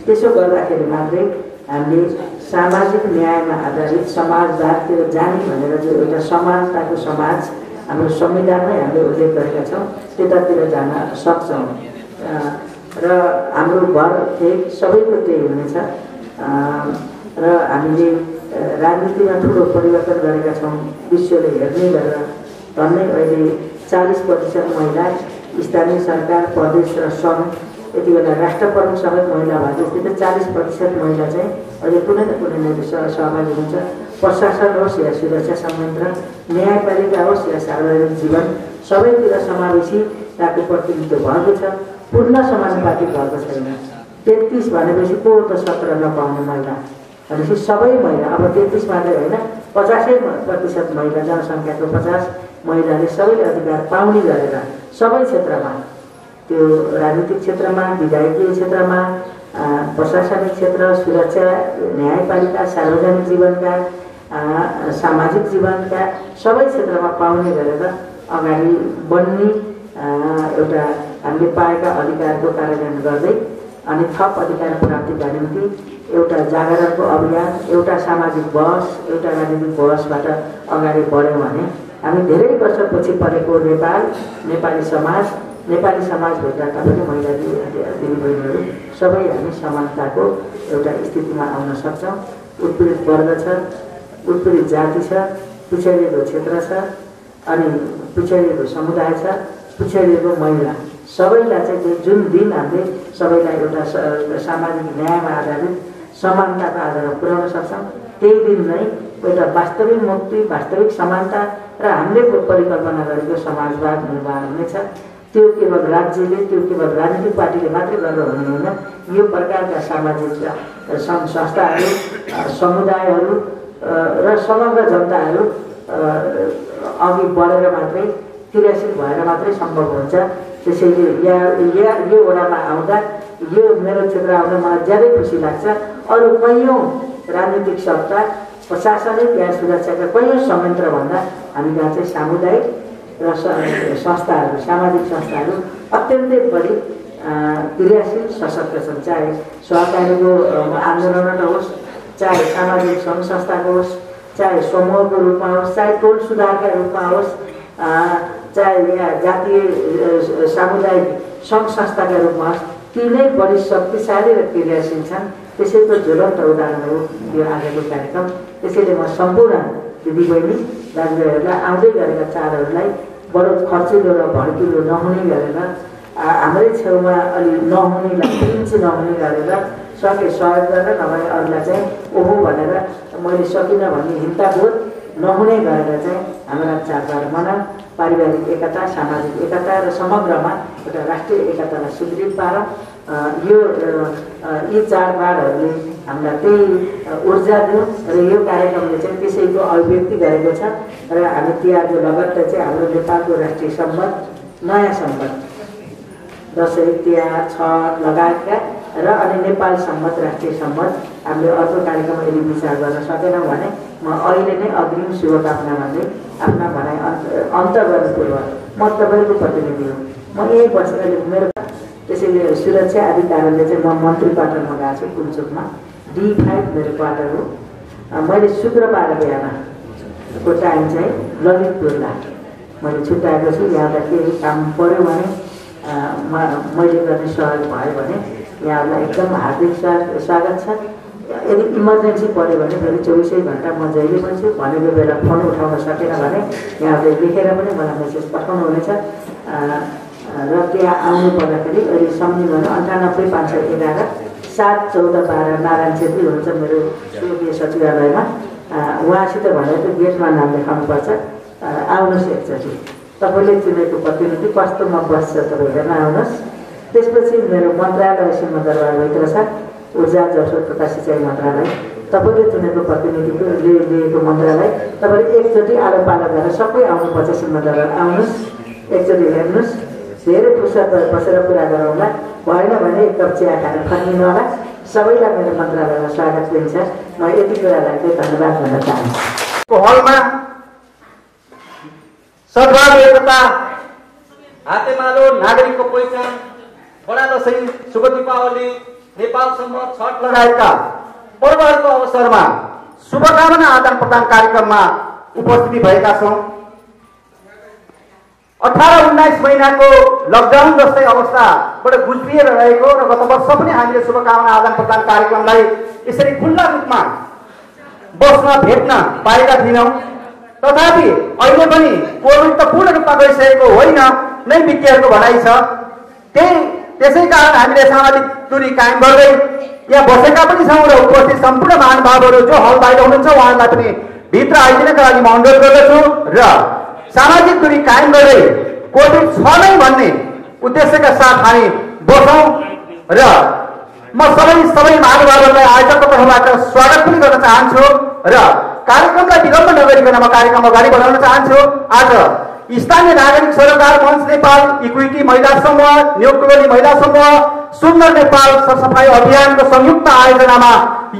त्यसो गर्दाखेरि मात्रै हामीले सामाजिक न्यायमा आधारित समाजवादतिर जाने भनेर जो एउटा समानताको समाज हाम्रो संविधानमै हामीले उल्लेख गरेका छौँ त्यतातिर जान सक्छौँ र हाम्रो भर ठेक सबैको त्यही हुनेछ। र हामीले राजनीतिमा ठुलो परिवर्तन गरेका छौँ विश्वले हेर्ने गरेर झन्डै अहिले 40% महिला स्थानीय सरकार, प्रदेश र सङ्घ यति बेला राष्ट्र प्रमुख समेत महिला भएपछि त 40% महिला चाहिँ अहिले कुनै न कुनै निर्देशनमा सहभागी हुन्छ। प्रशासन होस् या सुरक्षा संयन्त्र, न्यायपालिका होस् या सार्वजनिक जीवन सबैतिर समावेशीताको प्रतिनिधित्व भएको छ। पूर्ण समानुपातिक भएको छैन। 33 भनेपछि को त 17 नपाउने महिला भनेपछि सबै महिला, अब 33 मात्रै होइन 50% महिला, जनसङ्ख्याको 50 महिलाले सबै अधिकार पाउने गरेर सबै क्षेत्रमा, त्यो राजनीतिक क्षेत्रमा, विधायकीय क्षेत्रमा, प्रशासनिक क्षेत्र, सुरक्षा, न्यायपालिका, सार्वजनिक जीवनका, सामाजिक जीवनका सबै क्षेत्रमा पाउने गरेर अगाडि बढ्ने एउटा हामीले पाएका अधिकारको कार्यान्वयन गर्दै अनि थप अधिकार प्राप्तिका निम्ति एउटा जागरणको अभियान, एउटा सामाजिक बहस, एउटा राजनीतिक बहसबाट अगाडि बढ्यौँ भने हामी धेरै वर्षपछि परेको नेपाली समाजभित्रका पनि महिला दिदीबहिनीहरू सबै हामी समानताको एउटा स्थितिमा आउन सक्छौँ। उत्पीडित वर्ग छ, उत्पीडित जाति छ, पिछडिएको क्षेत्र छ अनि पिछडिएको समुदाय छ, पिछडिएको महिला सबैलाई चाहिँ जुन दिन हामीले सबैलाई एउटा सामाजिक न्यायमा आधारित समानताको आधारमा पुर्याउन सक्छौँ त्यही दिन नै एउटा वास्तविक मुक्ति, वास्तविक समानता र हामीले परिकल्पना गरेको समाजवाद निर्माण हुनेछ। त्यो केवल राज्यले, त्यो केवल राजनीतिक पार्टीले मात्रै गरेर हुनुहुन्न। यो प्रकारका सामाजिक सङ्घ संस्थाहरू, समुदायहरू र समग्र जनताहरू अघि बढेर मात्रै क्रियाशील भएर मात्रै सम्भव हुन्छ। त्यसैले यो वडामा आउँदा, यो मेरो क्षेत्र आउँदा मलाई ज्यादै खुसी लाग्छ। अरू कैयौँ राजनीतिक सत्ता, प्रशासनिक या सुरक्षाका कैयौँ संयन्त्रभन्दा हामी कहाँ चाहिँ सामुदायिक र संस्थाहरू, सामाजिक संस्थाहरू अत्यन्तै बढी क्रियाशील सशक्त छन्। चाहे सहकारीको आन्दोलन होस्, चाहे सामाजिक सङ्घ संस्थाको होस्, चाहे समूहको रूपमा होस्, चाहे टोल सुधारका रूपमा होस्, चाहे यहाँ जातीय सामुदायिक सङ्घ संस्थाका रूपमा होस्, ती नै बढी शक्तिशाली र क्रियाशील छन्। त्यसैको ज्वलन्त उदाहरण हो यो आजको कार्यक्रम। त्यसैले म सम्पूर्ण दिदीबहिनी दाजुभाइहरूलाई आउँदै गरेका चाडहरूलाई बडो खर्चिलो र भड्किलो नहुने गरेर, हाम्रै छेउमा अलि नहुनेलाई पिन्च नहुने गरेर सके सहयोग गरेर, नभए अरूलाई चाहिँ ओहो भनेर मैले सकिनँ भन्ने हिंसाबोध नहुने गरेर चाहिँ हाम्रा चाडबाड मनाउँ। पारिवारिक एकता, सामाजिक एकता र समग्रमा एउटा राष्ट्रिय एकतालाई सुदृढ पारौँ। यी चाडबाडहरूले हामीलाई त्यही ऊर्जा दियो र यो कार्यक्रमले चाहिँ त्यसैको अभिव्यक्ति गरेको छ। र हामी तिहारको लगत्तै चाहिँ हाम्रो नेपालको राष्ट्रिय सम्बन्ध, नयाँ सम्बन्ध, दसैँ, तिहार, छठ लगायतका र अनि नेपाल सम्बन्ध, राष्ट्रिय सम्बन्ध हामीले अर्को कार्यक्रम यदि विचार गर्न सकेनौँ भने म अहिले नै अग्रिम शुभकामना भन्दै आफ्ना भनाइ अन्त गर्नु पूर्व म तपाईँको प्रतिनिधि हो। म यहीँ बसेर मेरो, त्यसैले सुरक्षा आदि कारणले चाहिँ म मन्त्री क्वार्टरमा गएको छु, कुलचोकमा D5 मेरो क्वार्टर हो। मैले शुक्रबार बिहानको टाइम चाहिँ ललितपुरलाई मैले छुट्याएको छु। यहाँबाट केही काम पऱ्यो भने मैले गर्ने सहयोग भयो भने यहाँहरूलाई एकदम हार्दिक स्वागत छ। यदि इमर्जेन्सी पऱ्यो भने फेरि 24 घन्टा म जहिले पनि छु। भनेको बेला फोन उठाउन सकेन भने यहाँहरूले लेखेर पनि मलाई मेसेज पठाउनुहुनेछ। र त्यहाँ आउनु पर्दाखेरि अहिले सम्झिनु भने 98 511 71412 नारायण छेत्री हुनुहुन्छ मेरो स्वर्गीय सचिवालयमा। उहाँसित भनेर त्यो गेटमा नाम लेखाउनुपर्छ। आउनुहोस् एकचोटि, तपाईँले चुनेको प्रतिनिधि कस्तोमा बस्छ तपाईँ हेर्न आउनुहोस्। त्यसपछि मेरो मन्त्रालय सिंहदरबारभित्र छ, ऊर्जा जलस्रोत तथा सिँचाइ मन्त्रालय। तपाईँले चुनेको प्रतिनिधिको लिएको मन्त्रालय। तपाईँले एकचोटि आलो पालो गरेर सबै आउनुपर्छ सिंहदरबार। आउनुहोस्, एकचोटि हेर्नुहोस्, धेरै फुर्सद बसेर कुरा गरौँला। भएन भने एक कप चिया खाएर फर्किनु होला। सबैलाई मेरो मन्त्रालयमा स्वागत दिन्छ। म यति कुरालाई चाहिँ धन्यवाद भन्न चाहन्छु। हलमा सद्भाव, एकता, हातेमालो, नागरिकको पहिचान, बडा दशैं, शुभ दीपावली, नेपाल सम्बन्ध, छठ लगायतका पर्वहरूको अवसरमा शुभकामना आदान प्रदान कार्यक्रममा उपस्थिति भएका छौँ। 18-19 महिनाको लकडाउन जस्तै अवस्थाबाट गुज्रिएर रहेको र गत वर्ष पनि हामीले शुभकामना आदान प्रदान कार्यक्रमलाई यसरी खुल्ला रूपमा बस्न भेट्न पाएका थियौँ। तथापि अहिले पनि कोभिड त पूर्ण रूपमा गइसकेको होइन नै विज्ञहरूको भनाइ छ। त्यसै कारण हामीले सामाजिक दूरी कायम गर्दै यहाँ बसेका पनि छौँ र उपस्थित सम्पूर्ण महानुभावहरू जो हल बाहिर हुनुहुन्छ उहाँहरूलाई पनि भित्र आइदिनका लागि म अनुरोध गर्दछु र सामाजिक दूरी कायम गर्दै कोभिड छ नै भन्ने उद्देश्यका साथ हामी बसौँ। र म सबै महानुभावहरूलाई आयोजकको तर्फबाट स्वागत पनि गर्न चाहन्छु र कार्यक्रमलाई विलम्ब नगरिकन म कार्यक्रम अगाडि बढाउन चाहन्छु। आज स्थानीय नागरिक सरोकार मञ्च नेपाल, इक्विटी महिला समूह, न्युक्ली महिला समूह, सुन्दर नेपाल सरसफाई अभियानको संयुक्त आयोजनामा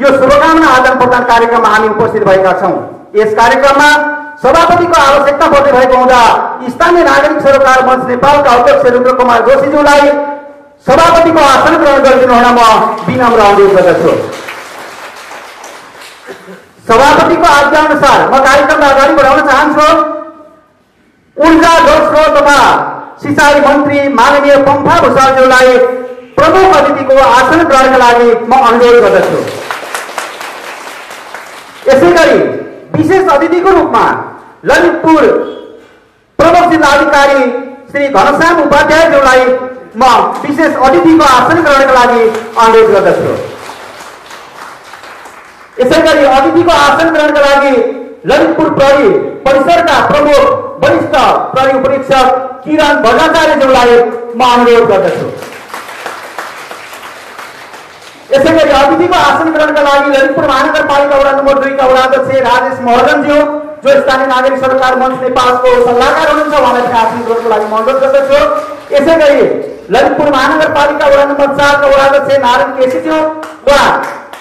यो शुभकामना आदान प्रदान कार्यक्रममा हामी उपस्थित भएका छौँ। यस कार्यक्रममा सभापतिको आवश्यकता पर्ने भएको हुँदा स्थानीय नागरिक सरोकार मञ्च नेपालका अध्यक्ष रुद्र कुमार जोशीज्यूलाई सभापतिको आसन ग्रहण गरिदिनु हुन म विनम्र अनुरोध गर्दछु। सभापतिको आज्ञा अनुसार म कार्यक्रमलाई अगाडि बढाउन चाहन्छु। ऊर्जा जलस्रोत तथा सिँचाइ मन्त्री माननीय पम्फा भूषालज्यूलाई प्रमुख अतिथिको आसन ग्रहणका लागि म अनुरोध गर्दछु। यसै गरी विशेष अतिथिको रूपमा ललितपुर प्रमुख जिल्लाधिकारी श्री घनश्याम उपाध्यायज्यूलाई म विशेष अतिथिको आसन ग्रहणका लागि अनुरोध गर्दछु। यसै गरी अतिथिको आसन ग्रहणका लागि ललितपुर प्रहरी परिसरका प्रमुख वरिष्ठ प्रहरी उपरीक्षक किरण भट्टाचार्यज्यूलाई म अनुरोध गर्दछु। यसै गरी अतिथिको आसन ग्रहणका लागि ललितपुर महानगरपालिका वडा नम्बर 2 का वडा अध्यक्ष राजेश महर्जनज्यू जो स्थानीय नागरिक सरोकार मंच नेपालको सल्लाहकार हुनुहुन्छ, उहाँलाई आसन ग्रहणको लागि म अनुरोध गर्दछु। यसै गरी ललितपुर महानगरपालिका वडा नम्बर 4 का वडा अध्यक्ष नारायण केसीज्यू उहाँ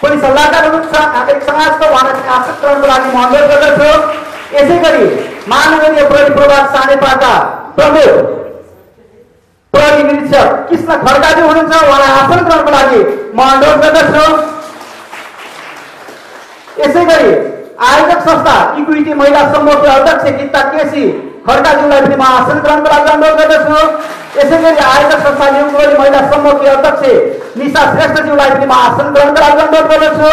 पनि सल्लाहकार हुनुहुन्छ नागरिक समाजको, उहाँलाई आसन ग्रहणको लागि म अनुरोध गर्दछु। यसै गरी महानगरीय प्रहरी प्रभाग सानेपाका प्रमुख प्रहरी निरीक्षक कृष्ण खड्काज्यू हुनुहुन्छ, उहाँलाई आसन ग्रहणको लागि म अनुरोध गर्दछु। यसै गरी आयोजक संस्था इक्विटी महिला समूहको अध्यक्ष गीता केसी खड्काज्यूलाई पनि म आसन ग्रहणको लागि अनुरोध गर्दछु। यसै गरी आयोजक संस्था न्युक्लोरी महिला समूहकी अध्यक्ष निशा श्रेष्ठज्यूलाई पनि म आसन ग्रहणको लागि अनुरोध गर्दछु।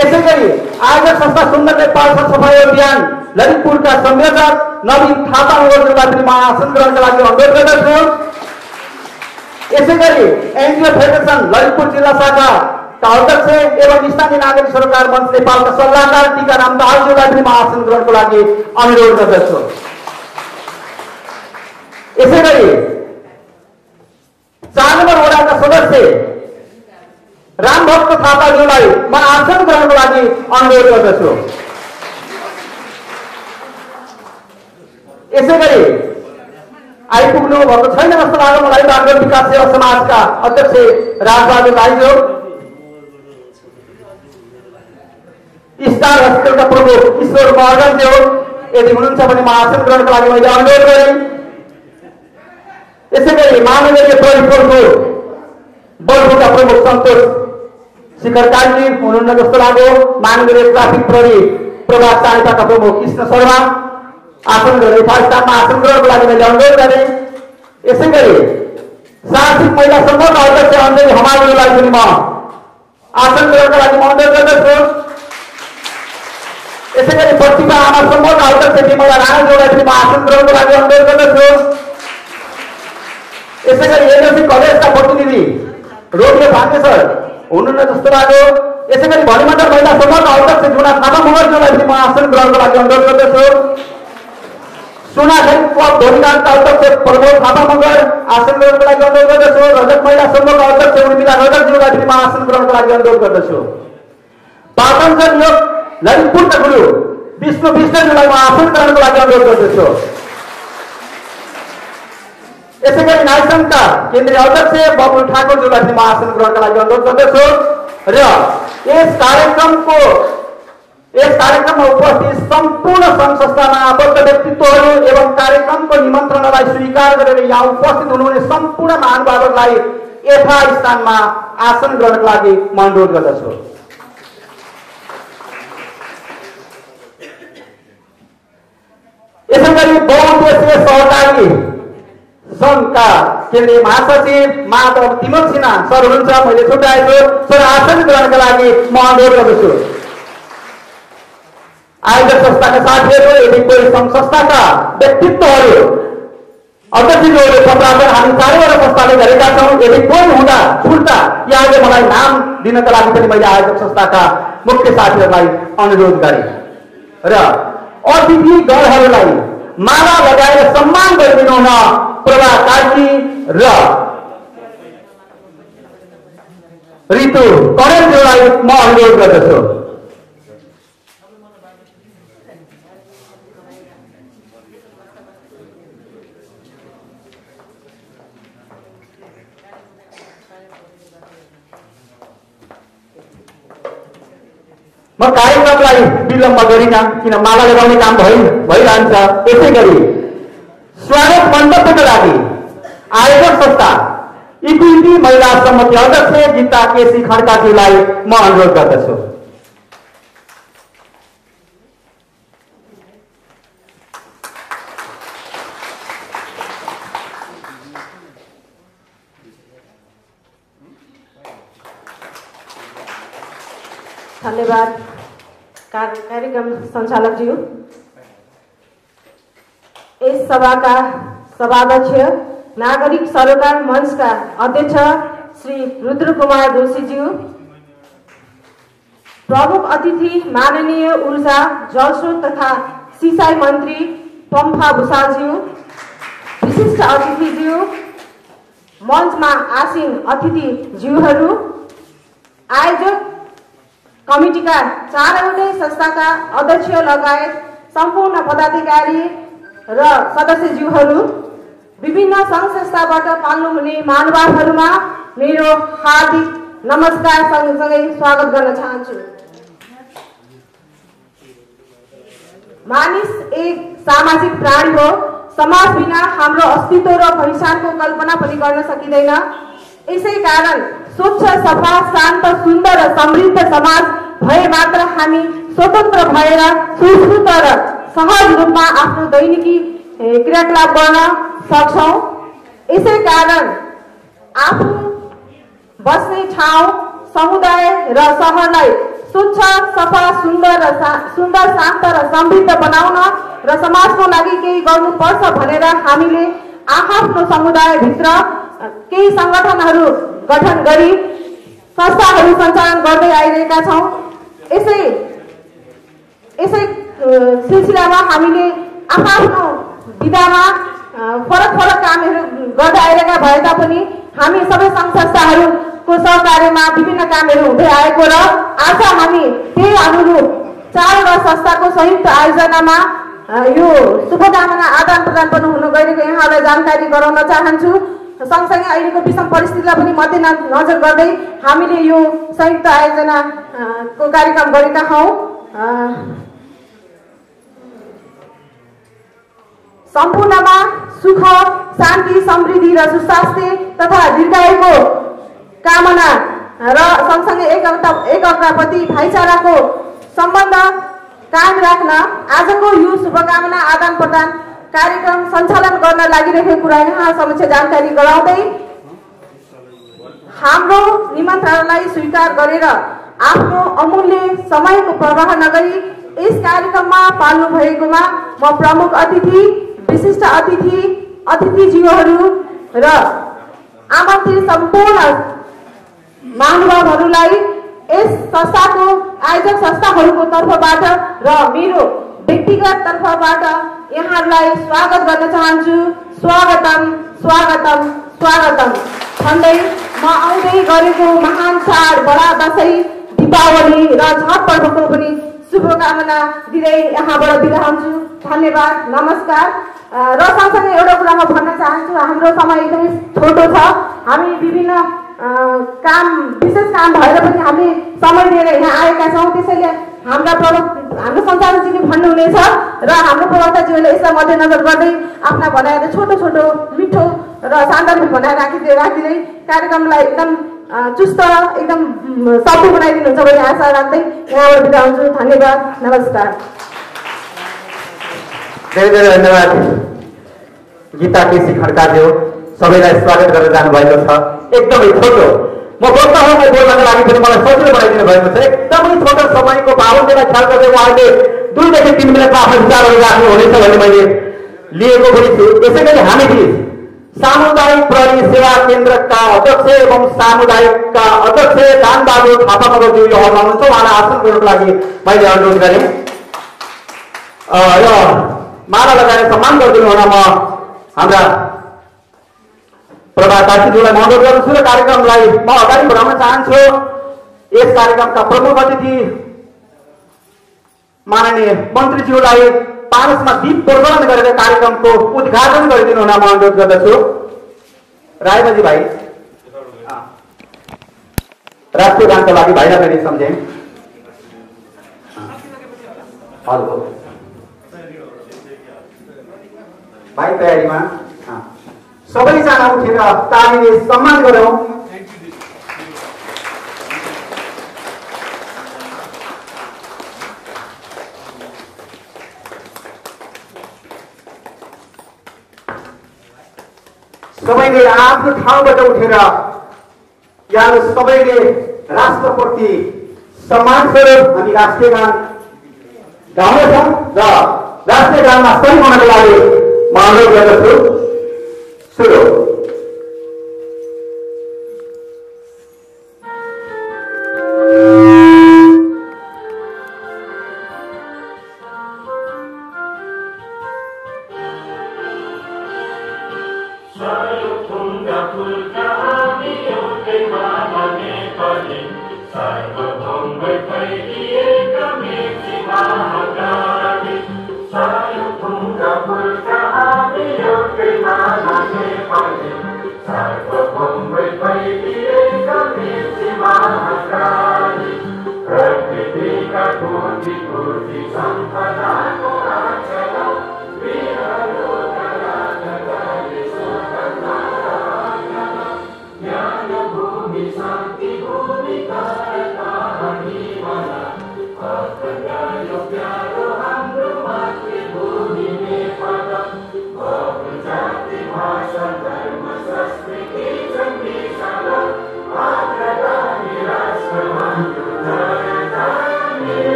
यसै गरी आयोजक संस्था सुन्दर नेपाल सफाई अभियान ललितपुरका संयोजक नवीन थापा मगरज्यूलाई पनि म आसन ग्रहणका लागि अनुरोध गर्दछु। यसै गरी एनजिओ फेडरेसन ललितपुर जिल्ला शाखा अध्यक्ष एवं स्थानीय नागरिक सरोकार मञ्च नेपालका सल्लाहकार टीकाराम दाहालज्यूलाई पनि म आसन ग्रहणको लागि अनुरोध गर्दछु। यसै गरी 4 नम्बर वडाका सदस्य रामभक्त थापाज्यूलाई म आसन ग्रहणको लागि अनुरोध गर्दछु। यसै गरी आइपुग्नु भएको छैन जस्तो लाग्यो मलाई बागडोर विकास सेवा समाजका अध्यक्ष राजबहादुर राईज्यू, स्टार हस्पिटलका प्रमुख ईश्वर महर्जनज्यू यदि हुनुहुन्छ भने म आसन ग्रहणको लागि मैले अनुरोध गरेँ। यसै गरी महानगरीय प्रहरीको बलभूका प्रमुख सन्तोष शिखर काजी हुनुहुन्न जस्तो लाग्यो, महानगरीय ट्राफिक प्रहरी प्रभाग सानेपाका प्रमुख कृष्ण शर्मा आसन ग्रहण यथास्थानमा आसन ग्रहणको लागि मैले अनुरोध गरेँ। यसै गरी साहसिक महिला समूहका अध्यक्ष अञ्जली हमालज्यूलाई पनि म आसन ग्रहणको लागि म अनुरोध गर्दछु। यसै गरी प्रतिभा आमा समूहका अध्यक्ष विमला राणाज्यूलाई पनि म आसन ग्रहणको लागि अनुरोध गर्दछु। यसै गरी एनएलसी कलेजका प्रतिनिधि रोगियो भान्देश्वर हुनुहुन्न जस्तो लाग्यो। यसै गरी भलिमण्डल महिला समूहका अध्यक्ष जुना थापा मगरज्यूलाई पनि म आसन ग्रहणको लागि अनुरोध गर्दछु। सुनाखै क्लब धोनीघाटका अध्यक्ष प्रमोद थापा मगर आसन ग्रहणको लागि अनुरोध गर्दछु। रजत महिला समूहका अध्यक्ष उर्मिला रजतज्यूलाई पनि म आसन ग्रहणको लागि अनुरोध गर्दछु। पाटनचर योग ललितपुरका गुरु विष्णु विष्णुज्यूलाई म आसन ग्रहणको लागि अनुरोध गर्दछु। यसै गरी नायसङ्घका केन्द्रीय अध्यक्ष बबुल ठाकुरज्यूलाई पनि म आसन ग्रहणका लागि अनुरोध गर्दछु। र यस कार्यक्रममा उपस्थित सम्पूर्ण सङ्घ संस्थामा आबद्ध व्यक्तित्वहरू एवं कार्यक्रमको निमन्त्रणालाई स्वीकार गरेर यहाँ उपस्थित हुनुहुने सम्पूर्ण महानुभावहरूलाई यथास्थानमा आसन ग्रहणको लागि म अनुरोध गर्दछु। यसै गरी बहुउद्देश्य सहकारी संघका केन्द्रीय महासचिव माधव तिमल सिन्हा सर हुनुहुन्छ, मैले छुट्याएको सर आसन ग्रहणका लागि म अनुरोध गर्दछु। आयोजक संस्थाका साथीहरू यदि कोही सङ्घ संस्थाका व्यक्तित्वहरू अध्यक्षज्यूहरूले पत्राचार हामी 4वटा संस्थाले गरेका छौँ, यदि कोही हुँदा छुट्दा यहाँले मलाई नाम दिनका लागि पनि मैले आयोजक संस्थाका मुख्य साथीहरूलाई अनुरोध गरेँ। र अतिथि गणहरूलाई माला लगाएर सम्मान गरिदिनु हुन प्रभा कार्की र ऋतु कणेलज्यूलाई म अनुरोध गर्दछु। म कार्यक्रमलाई विलम्ब गरिन किन माला लगाउने काम भइरहन्छ। यसै गरी स्वागत मण्डपका लागि आयोजक संस्था इक्विटी महिला समिति अध्यक्ष गीता केसी खड्काज्यूलाई म अनुरोध गर्दछु। धन्यवाद कार्यक्रम संचालक ज्यू। इस सभाका सभाध्यक्ष नागरिक सरोकार मंचका अध्यक्ष श्री रुद्र कुमार जोशीज्यू, प्रमुख अतिथि माननीय ऊर्जा जलस्रोत तथा सिंचाई मन्त्री पम्फा भूषालज्यू, विशिष्ट अतिथिज्यू, मञ्चमा आसीन अतिथिज्यूहरू, आयोजक कमिटीका चारवटै संस्थाका अध्यक्ष लगायत सम्पूर्ण पदाधिकारी र सदस्यज्यूहरू, विभिन्न सङ्घ संस्थाबाट पाल्नुहुने महानुभावहरूमा मेरो हार्दिक नमस्कार सँगसँगै स्वागत गर्न चाहन्छु। मानिस एक सामाजिक प्राणी हो। समाज बिना हाम्रो अस्तित्व र पहिचानको कल्पना पनि गर्न सकिँदैन। यसै कारण स्वच्छ, सफा, शान्त, सुन्दर र समृद्ध समाज भए मात्र हामी स्वतन्त्र भएर सुस्कृत र सहज रूपमा आफ्नो दैनिकी क्रियाकलाप गर्न सक्छौँ। यसै कारण आफू बस्ने ठाउँ, समुदाय र सहरलाई स्वच्छ, सफा, सुन्दर, शान्त र समृद्ध बनाउन र समाजको लागि केही गर्नुपर्छ भनेर हामीले आफ्नो समुदायभित्र केही सङ्गठनहरू गठन गरी संस्थाहरू सञ्चालन गर्दै आइरहेका छौँ। यसै सिलसिलामा हामीले आफ्नो विधामा फरक कामहरू गर्दै आइरहेका भए तापनि हामी सबै सङ्घ संस्थाहरूको सहकार्यमा विभिन्न कामहरू हुँदै आएको र आज हामी त्यही अनुरूप चारवटा संस्थाको संयुक्त आयोजनामा यो शुभकामना आदान प्रदान पनि हुन गइरहेको यहाँलाई जानकारी गराउन चाहन्छु। सँगसँगै अहिलेको विषम परिस्थितिलाई पनि मध्यनजर गर्दै हामीले यो संयुक्त आयोजनाको कार्यक्रम गरेका हौँ। सम्पूर्णमा सुख, शान्ति, समृद्धि र सुस्वास्थ्य तथा दीर्घायुको कामना र सँगसँगै एकअर्काप्रति भाइचाराको सम्बन्ध कायम राख्न आजको यो शुभकामना आदान प्रदान कार्यक्रम सञ्चालन गर्न लागिरहेको कुरा यहाँ समक्ष जानकारी गराउँदै हाम्रो निमन्त्रणालाई स्वीकार गरेर आफ्नो अमूल्य समयको प्रवाह नगरी यस कार्यक्रममा पाल्नु भएकोमा म प्रमुख अतिथि, विशिष्ट अतिथिज्यूहरू र आमन्त्रित सम्पूर्ण महानुभावहरूलाई यस संस्थाको आयोजक संस्थाहरूको तर्फबाट र मेरो व्यक्तिगत तर्फबाट यहाँहरूलाई स्वागत गर्न चाहन्छु। स्वागतम स्वागतम स्वागतम भन्दै म आउँदै गरेको महान चाड बडा दशैं, दीपावली र छठ पर्वको पनि शुभकामना दिँदै यहाँबाट बिदा हुन्छु। धन्यवाद, नमस्कार। र सँगसँगै एउटा कुरा म भन्न चाहन्छु, हाम्रो समय एकदमै छोटो छ। हामी विभिन्न विशेष काम भएर पनि हामी समय दिएर यहाँ आएका छौँ। त्यसैले हाम्रो सञ्चालकजीले भन्नुहुनेछ र हाम्रो प्रवक्ताज्यूले यसलाई मध्यनजर गर्दै आफ्ना भनाइहरू छोटो मिठो र सान्दर्भिक भनाइ राखिदिँदै कार्यक्रमलाई एकदम चुस्त, एकदम सफल बनाइदिनुहुन्छ भन्ने आशा राख्दै यहाँबाट बिदा हुन्छु। धन्यवाद, नमस्कार। धेरै धन्यवाद गीता केसी खड्काज्यू, सबैलाई स्वागत गरेर जानुभएको छ। एकदमै छोटो म बोल्न बोल्नको लागि पनि मलाई सजिलो बनाइदिनु भएको छ। एकदमै छोटो समयको पाबन्दीलाई ख्याल गर्दै उहाँले 2 देखि 3 मिनटमा आफ्नो विचारहरू राख्नुहुनेछ भन्ने मैले लिएको पनि छु। यसै गरी हामी सामुदायिक प्रहरी सेवा केन्द्रका अध्यक्ष एवं सामुदायिकका अध्यक्ष दानबहादुर थापा मगरज्यू यो हलमा हुनुहुन्छ। उहाँलाई आसन गर्नको लागि मैले अनुरोध गरेँ र माला लगाएर सम्मान गरिदिनु हुन म हाम्रा प्रभाकाशीज्यूलाई म अनुरोध गर्छु र कार्यक्रमलाई म अगाडि बढाउन चाहन्छु। यस कार्यक्रमका प्रमुख अतिथि माननीय मन्त्रीज्यूलाई पारसमा दीप प्रज्वलन गरेर कार्यक्रमको उद्घाटन गरिदिनु हुन म अनुरोध गर्दछु। रायबाजी भाइ राष्ट्रिय गानको लागि भाइलाई मैले सम्झेँ। हजुर भाइ तयारीमा सबैजना उठेर तालीले सम्मान गरौँ। सबैले आफ्नो ठाउँबाट उठेर यहाँ सबैले राष्ट्रप्रति सम्मान स्वरूप हामी राष्ट्रिय गान गाउनेछौँ र राष्ट्रिय गानमा सही हुनको लागि म अनुरोध गर्दछु। सुरु।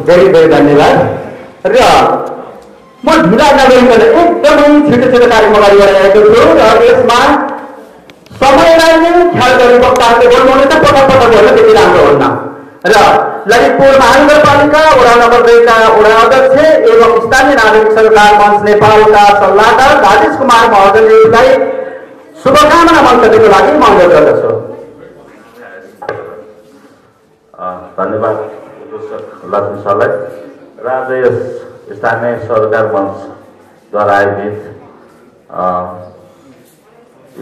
धेरै धेरै धन्यवाद। र म ढिला नगरिकन एकदमै छिटो छिटो कार्यक्रम अगाडि बढाइरहेको छु र यसमा समयलाई नै ख्याल गरी वक्ताहरूले बोल्नुहुने त पटक पटक बोल्नु त्यति राम्रो हुन्न। र ललितपुर महानगरपालिका वडा नम्बर 2 का वडा अध्यक्ष एवं स्थानीय नागरिक सरकार मञ्च नेपालका सल्लाहकार राजेश कुमार महोदयलाई शुभकामना मन्तव्यको लागि म अनुरोध गर्दछु। धन्यवाद लक्ष्मी सरलाई। र आज यस स्थानीय सरकार मञ्चद्वारा आयोजित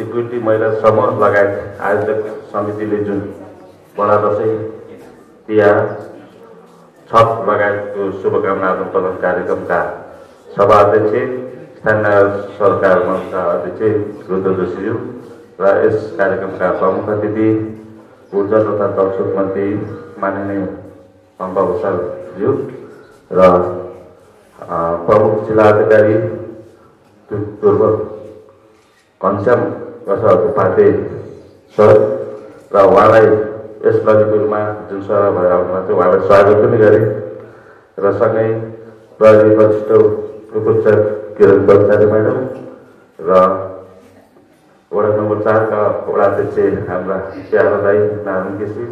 इक्विटी महिला समूह लगायत आयोजक समितिले जुन बडा दशैं तिहार छठ लगायतको शुभकामना आदान प्रदान कार्यक्रमका सभा अध्यक्ष स्थानीय सरकार मञ्चका अध्यक्ष रुद्र जोशीज्यू र यस कार्यक्रमका प्रमुख अतिथि ऊर्जा तथा जलस्रोत मन्त्री माननीय पम्पा भूषालज्यू र प्रमुख जिल्ला अधिकारी पूर्व घनश्याम प्रसाद उपाध्याय सर र उहाँलाई यस ललितपुरमा जुन सभा भएर आउनुभएको थियो उहाँलाई स्वागत पनि गरे र सँगै प्रहरी वरिष्ठ उपचार किरण कर्मचारी म्याडम र वडा नम्बर 4 का वडा अध्यक्ष हाम्रा प्यारा दाई नारायण केसी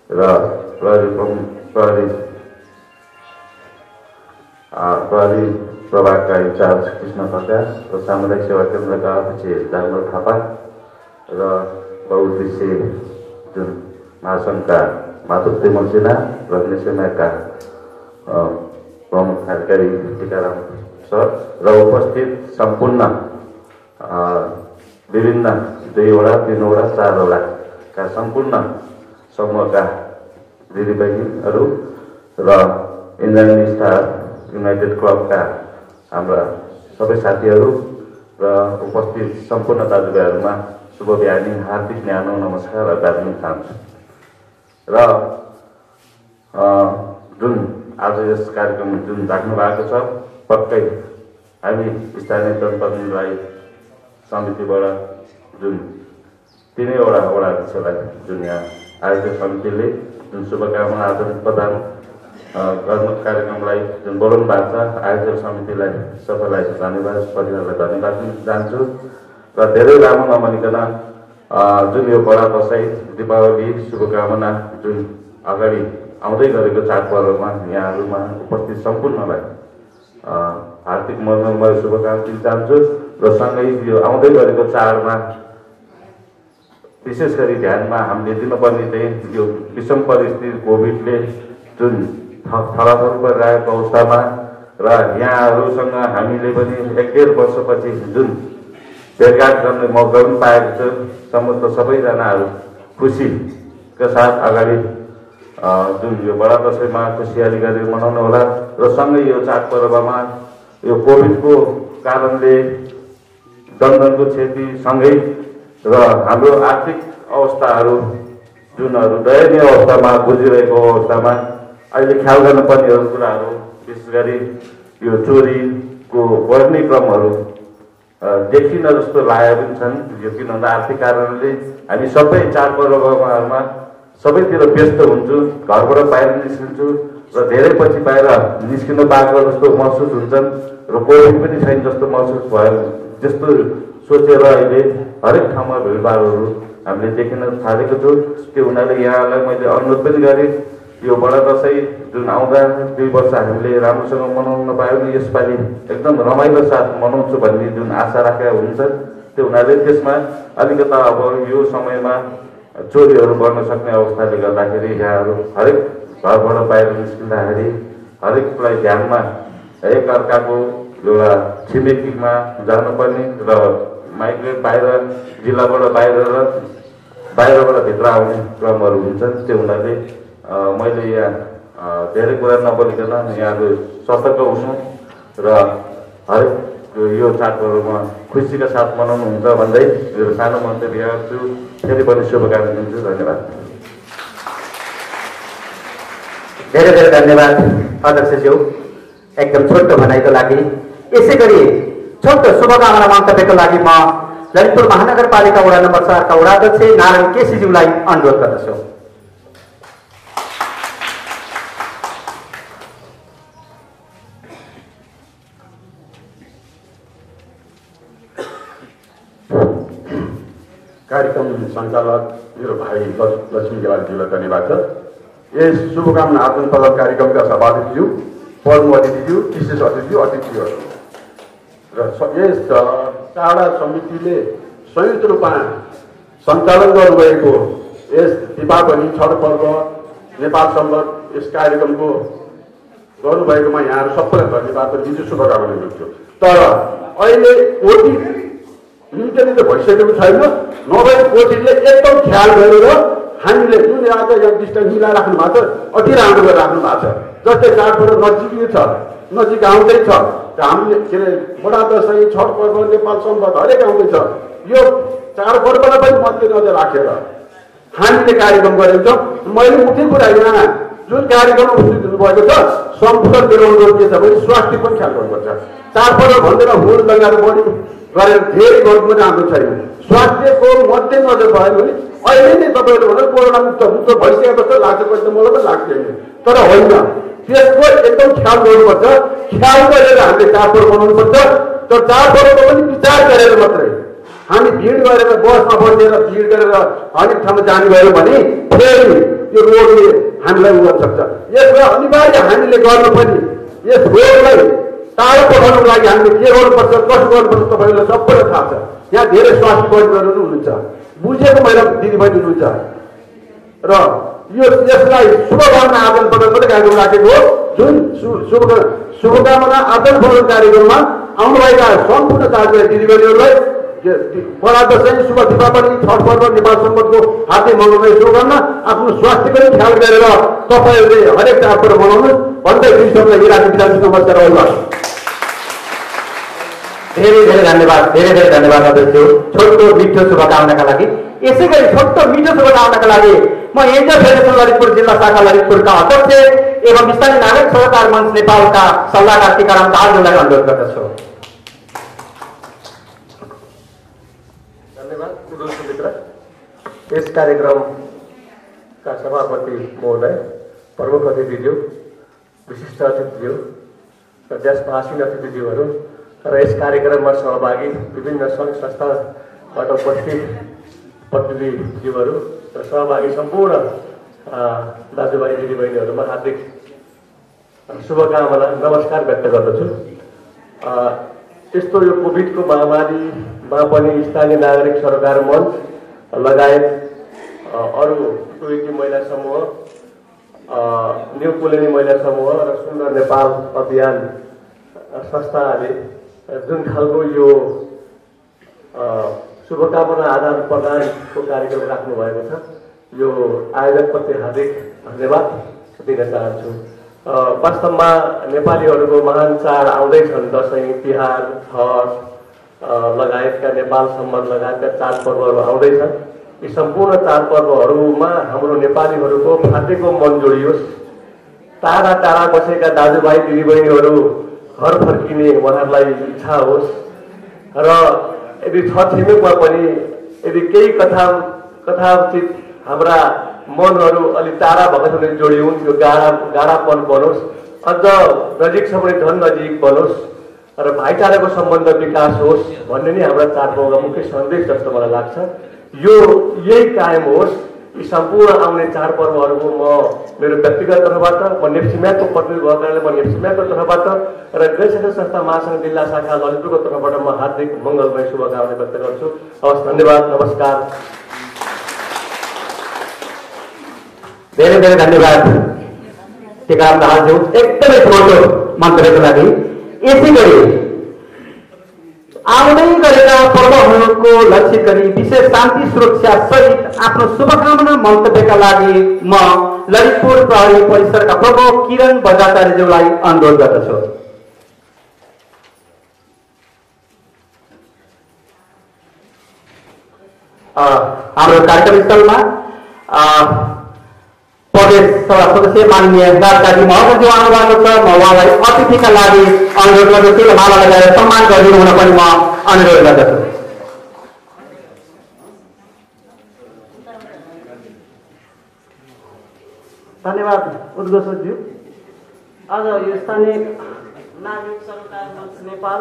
र प्रहरी प्रभागका इन्चार्ज कृष्ण खड्का र सामुदायिक सेवा केन्द्रका अध्यक्ष दामोदर थापा र बहुउद्देश्य जुन महासङ्घका माधव तेमल सिन्हा र नेसेमाका प्रमुख कार्यकारी टीकाराम सर र उपस्थित सम्पूर्ण विभिन्न 2 वडा 3 वडा 4 वडाका सम्पूर्ण समूहका दिदीबहिनीहरू र इन्द्रायणी स्टार युनाइटेड क्लबका हाम्रा सबै साथीहरू र उपस्थित सम्पूर्ण दाजुभाइहरूमा शुभ बिहानी हार्दिक न्यानो नमस्कार र दार्जिलिङ चाहन्छु। र जुन आज यस कार्यक्रम जुन राख्नु भएको छ पक्कै हामी स्थानीय जनप्रतिनिधिलाई समितिबाट जुन 3 वडा अध्यक्षलाई जुन यहाँ आयोजक समितिले जुन शुभकामना आदान प्रदान गर्नु कार्यक्रमलाई जुन बोलाउनु भएको छ आयोजक समितिलाई सबैलाई धन्यवाद, परिवारलाई धन्यवाद दिन चाहन्छु। र धेरै लामो नभनिकन जुन यो बडा दशैं दीपावली शुभकामना जुन अगाडि आउँदै गरेको चाडपर्वमा यहाँहरूमा उपस्थित सम्पूर्णलाई हार्दिक मनोमय शुभकामना दिन चाहन्छु। र सँगै यो आउँदै गरेको चाडमा विशेष गरी ध्यानमा हामीले दिनुपर्ने चाहिँ यो विषम परिस्थिति कोभिडले जुन थलाथल परिरहेको अवस्थामा र यहाँहरूसँग हामीले पनि 1.5 वर्षपछि जुन भेटघाट गर्ने मौका पनि पाएको छ। समस्त सबैजनाहरू खुसीका साथ अगाडि जुन यो बडा दशैंमा खुसियाली गरेर मनाउनु होला र सँगै यो चाडपर्वमा यो कोभिडको कारणले जनधनको क्षति सँगै र हाम्रो आर्थिक अवस्थाहरू जुनहरू दयनीय अवस्थामा गुजिरहेको अवस्थामा अहिले ख्याल गर्नुपर्ने कुराहरू विशेष गरी यो चोरीको बढ्ने क्रमहरू देखिन जस्तो लागेका पनि छन्। यो किन भन्दा आर्थिक कारणले हामी सबै चाडपर्वमा सबैतिर व्यस्त हुन्छौँ, घरबाट बाहिर निस्किन्छौँ र धेरै पछि बाहिर निस्किनु पाएको जस्तो महसुस हुन्छन् र कोभिड पनि छैन जस्तो महसुस भयो जस्तो सोचेर अहिले हरेक ठाउँमा भिडभाडहरू हामीले देखिन थालेको छु। त्यो हुनाले यहाँलाई मैले अनुरोध पनि गरेँ यो बडा दसैँ जुन आउँदा 2 वर्ष हामीले राम्रोसँग मनाउन नपायो भने यसपालि एकदम रमाइलो साथ मनाउँछु भन्ने जुन आशा राखेका हुन्छ त्यो हुनाले त्यसमा अलिकता अब यो समयमा चोरीहरू गर्न सक्ने अवस्थाले गर्दाखेरि यहाँहरू हरेक घरबाट बाहिर निस्किँदाखेरि हरेकलाई ध्यानमा एक अर्काको एउटा छिमेकीमा जानुपर्ने र माइग्रेट बाहिर जिल्लाबाट बाहिर र बाहिरबाट भित्र आउने क्रमहरू हुन्छन्। त्यो हुनाले मैले यहाँ धेरै कुरा नबोलिकन यहाँले सतर्क हुनु र हरेक यो चाडपर्वमा खुसीका साथ मनाउनुहुन्छ भन्दै मेरो सानो मन्तव्य गर्छु। फेरि पनि शुभकामना दिन्छु। धन्यवाद। धेरै धेरै धन्यवाद अध्यक्षज्यू एकदम छोटो भनाइको लागि। यसै गरी छोटो शुभकामना मन्तव्यको लागि म ललितपुर महानगरपालिका वडा नम्बर 4 का वडाध्यक्ष नारायण केसीज्यूलाई अनुरोध गर्दछु। कार्यक्रम सञ्चालक मेरो भाइ लक्ष्मी गेवालीज्यूलाई धन्यवाद छ। यस शुभकामना आदान प्रदान कार्यक्रमका सभापतिज्यू, प्रमुख अतिथिज्यू, विशेष अतिथिहरू र यस टाढा समितिले संयुक्त रूपमा सञ्चालन गर्नुभएको यस दीपावली छठ पर्व नेपाल सम्बत यस कार्यक्रमको गर्नुभएकोमा यहाँहरू सबैलाई धन्यवाद र दिन्छु, शुभकामना दिन्छु। तर अहिले कोभिड निकै त भइसकेको छैन, नभए कोभिडले एकदम ख्याल गरेर हामीले जुन आज यहाँ डिस्टेन्स मिलाइराख्नु भएको छ अति राम्रो गरेर राख्नु भएको छ। जस्तै चाडपर्व नजिकै छ, नजिक आउँदैछ, हामीले के अरे बडा दसैँ छठ पर्व नेपाल सम्बत हरेक आउँदैछ। यो चाडपर्वलाई पनि मध्यनजर राखेर हामीले कार्यक्रम गरेको छौँ। मैले मुख्य कुरा यहाँ जुन कार्यक्रम उपस्थित हुनुभएको छ सम्पूर्ण मिलाउनु के छ भने स्वास्थ्य पनि ख्याल गर्नुपर्छ। चाडपर्व भन्दैन हुल लगाएर बढी गरेर धेरै गर्नु पनि हाम्रो छैन। स्वास्थ्यको मध्यनजर भयो भने अहिले नै तपाईँहरू भनेर कोरोना मुक्त भइसकेको जस्तो लाग्छ, कहिले मलाई पनि लाग्छ तर होइन। त्यसको एकदम ख्याल गर्नुपर्छ। ख्याल गरेर हामीले चाडपर्व बनाउनुपर्छ। तर चाडपर्वको पनि विचार गरेर मात्रै हामी भिड गरेर बसमा बसेर भिड गरेर हरेक ठाउँमा जाने गऱ्यौँ भने फेरि यो रोगले हामीलाई उगाउन सक्छ। यसलाई अनिवार्य हामीले गर्नुपर्ने यस रोगलाई टाढो पठाउनको लागि हामीले के गर्नुपर्छ, कसो गर्नुपर्छ तपाईँहरूलाई सबैलाई थाहा छ। यहाँ धेरै स्वास्थ्य कर्मीहरू हुनुहुन्छ, बुझेको महिला दिदीबहिनी हुनुहुन्छ र यो यसलाई शुभकामना आदान प्रदान पनि कार्यक्रम राखेको हो। जुन शुभकामना आदान प्रदान कार्यक्रममा आउनुभएका सम्पूर्ण दाजुभाइ दिदीबहिनीहरूलाई बडा दसैँ, शुभ दीपावली, छठ पर्व, नेपाल सम्बन्धको हार्दिक मङ्गलमय शुभकामना। आफ्नो स्वास्थ्य पनि ख्याल गरेर तपाईँहरूले हरेक चाडपर्व मनाउनु भन्दै दुई शब्द यही राख्न चाहन्छु। नमस्कार। धेरै धेरै धन्यवाद, धेरै धेरै धन्यवाद अध्यक्ष छोटो मिठो शुभकामनाका लागि। यसै गरी छोटो मिठो शुभकामनाका लागि म एन्जल फेडरेसन ललितपुर जिल्ला शाखा ललितपुरका अध्यक्ष एवं स्थानीय नागरिक सरोकार मञ्च नेपालका सल्लाहकार टीकाराम दाहालज्यूलाई अनुरोध गर्दछु। धन्यवाद। यस कार्यक्रमका सभापति महोदय, प्रमुख अतिथिज्यू, विशिष्ट अतिथिज्यू र त्यसमा आसीन अतिथिज्यूहरू र यस कार्यक्रममा सहभागी विभिन्न सङ्घ संस्थाबाट उपस्थित प्रतिनिधिज्यूहरू र सहभागी सम्पूर्ण दाजुभाइ दिदीबहिनीहरूमा हार्दिक शुभकामना नमस्कार व्यक्त गर्दछु। यस्तो यो कोभिडको महामारीमा पनि स्थानीय नागरिक सरोकार मञ्च लगायत अरू टुइटी महिला समूह, न्यू कोलोनी महिला समूह र सुन्दर नेपाल अभियान संस्थाले जुन खालको यो शुभकामना आदान प्रदानको कार्यक्रम राख्नु भएको छ, यो आयोजकप्रति हार्दिक धन्यवाद दिन चाहन्छु। वास्तवमा नेपालीहरूको महान चाड आउँदैछन्, दसैँ, तिहार, छठ लगायतका नेपाल सम्बन्ध लगायतका चाडपर्वहरू आउँदैछन्। यी सम्पूर्ण चाडपर्वहरूमा हाम्रो नेपालीहरूको फाटेको मन जोडियोस्। टाढा टाढा बसेका दाजुभाइ दिदीबहिनीहरू घर फर्किने उहाँहरूलाई इच्छा होस् र यदि छछिमेकमा पनि यदि केही कथाचित हाम्रा मनहरू अलिक टाढा भएको छ भने जोडिउन्, त्यो गाढापन बनोस्, अझ नजिक छ भने झन् नजिक बनोस् र भाइचाराको सम्बन्ध विकास होस् भन्ने नै हाम्रा चाडपर्वका मुख्य सन्देश जस्तो मलाई लाग्छ। यो यही कायम होस्, यी सम्पूर्ण आउने चाडपर्वहरूको म मेरो व्यक्तिगत तर्फबाट म नेप्सी म्याकको प्रतिनिधि भएको कारणले म नेप्सी म्याकको तर्फबाट र गैर शिक्षक संस्था महासङ्घ जिल्ला शाखा ललितपुरको तर्फबाट म हार्दिक मङ्गलमय शुभकामना व्यक्त गर्छु। हवस्, धन्यवाद, नमस्कार। धेरै धेरै धन्यवाद टिकाराम दाहालज्यू एकदमै छोटो मन्तव्यको लागि। यसै गरी आउँदै गरेका पर्वहरूको लक्षित गरी विशेष शान्ति सुरक्षा सहित आफ्नो शुभकामना मन्तव्यका लागि म ललितपुर प्रहरी परिसरका प्रमुख किरण बजाचार्यज्यूलाई अनुरोध गर्दछु। हाम्रो कार्यक्रम स्थलमा प्रदेश सभा सदस्य माननीय राजकाजी महर्जज्यू आउनु भएको छ। म उहाँलाई अतिथिका लागि अनुरोध गर्दछु र माला लगाएर सम्मान गरिदिनु हुन पनि म अनुरोध गर्दछु। धन्यवाद उद्घोषज्यू। आज यो स्थानीय नागरिक सरकार मञ्च नेपाल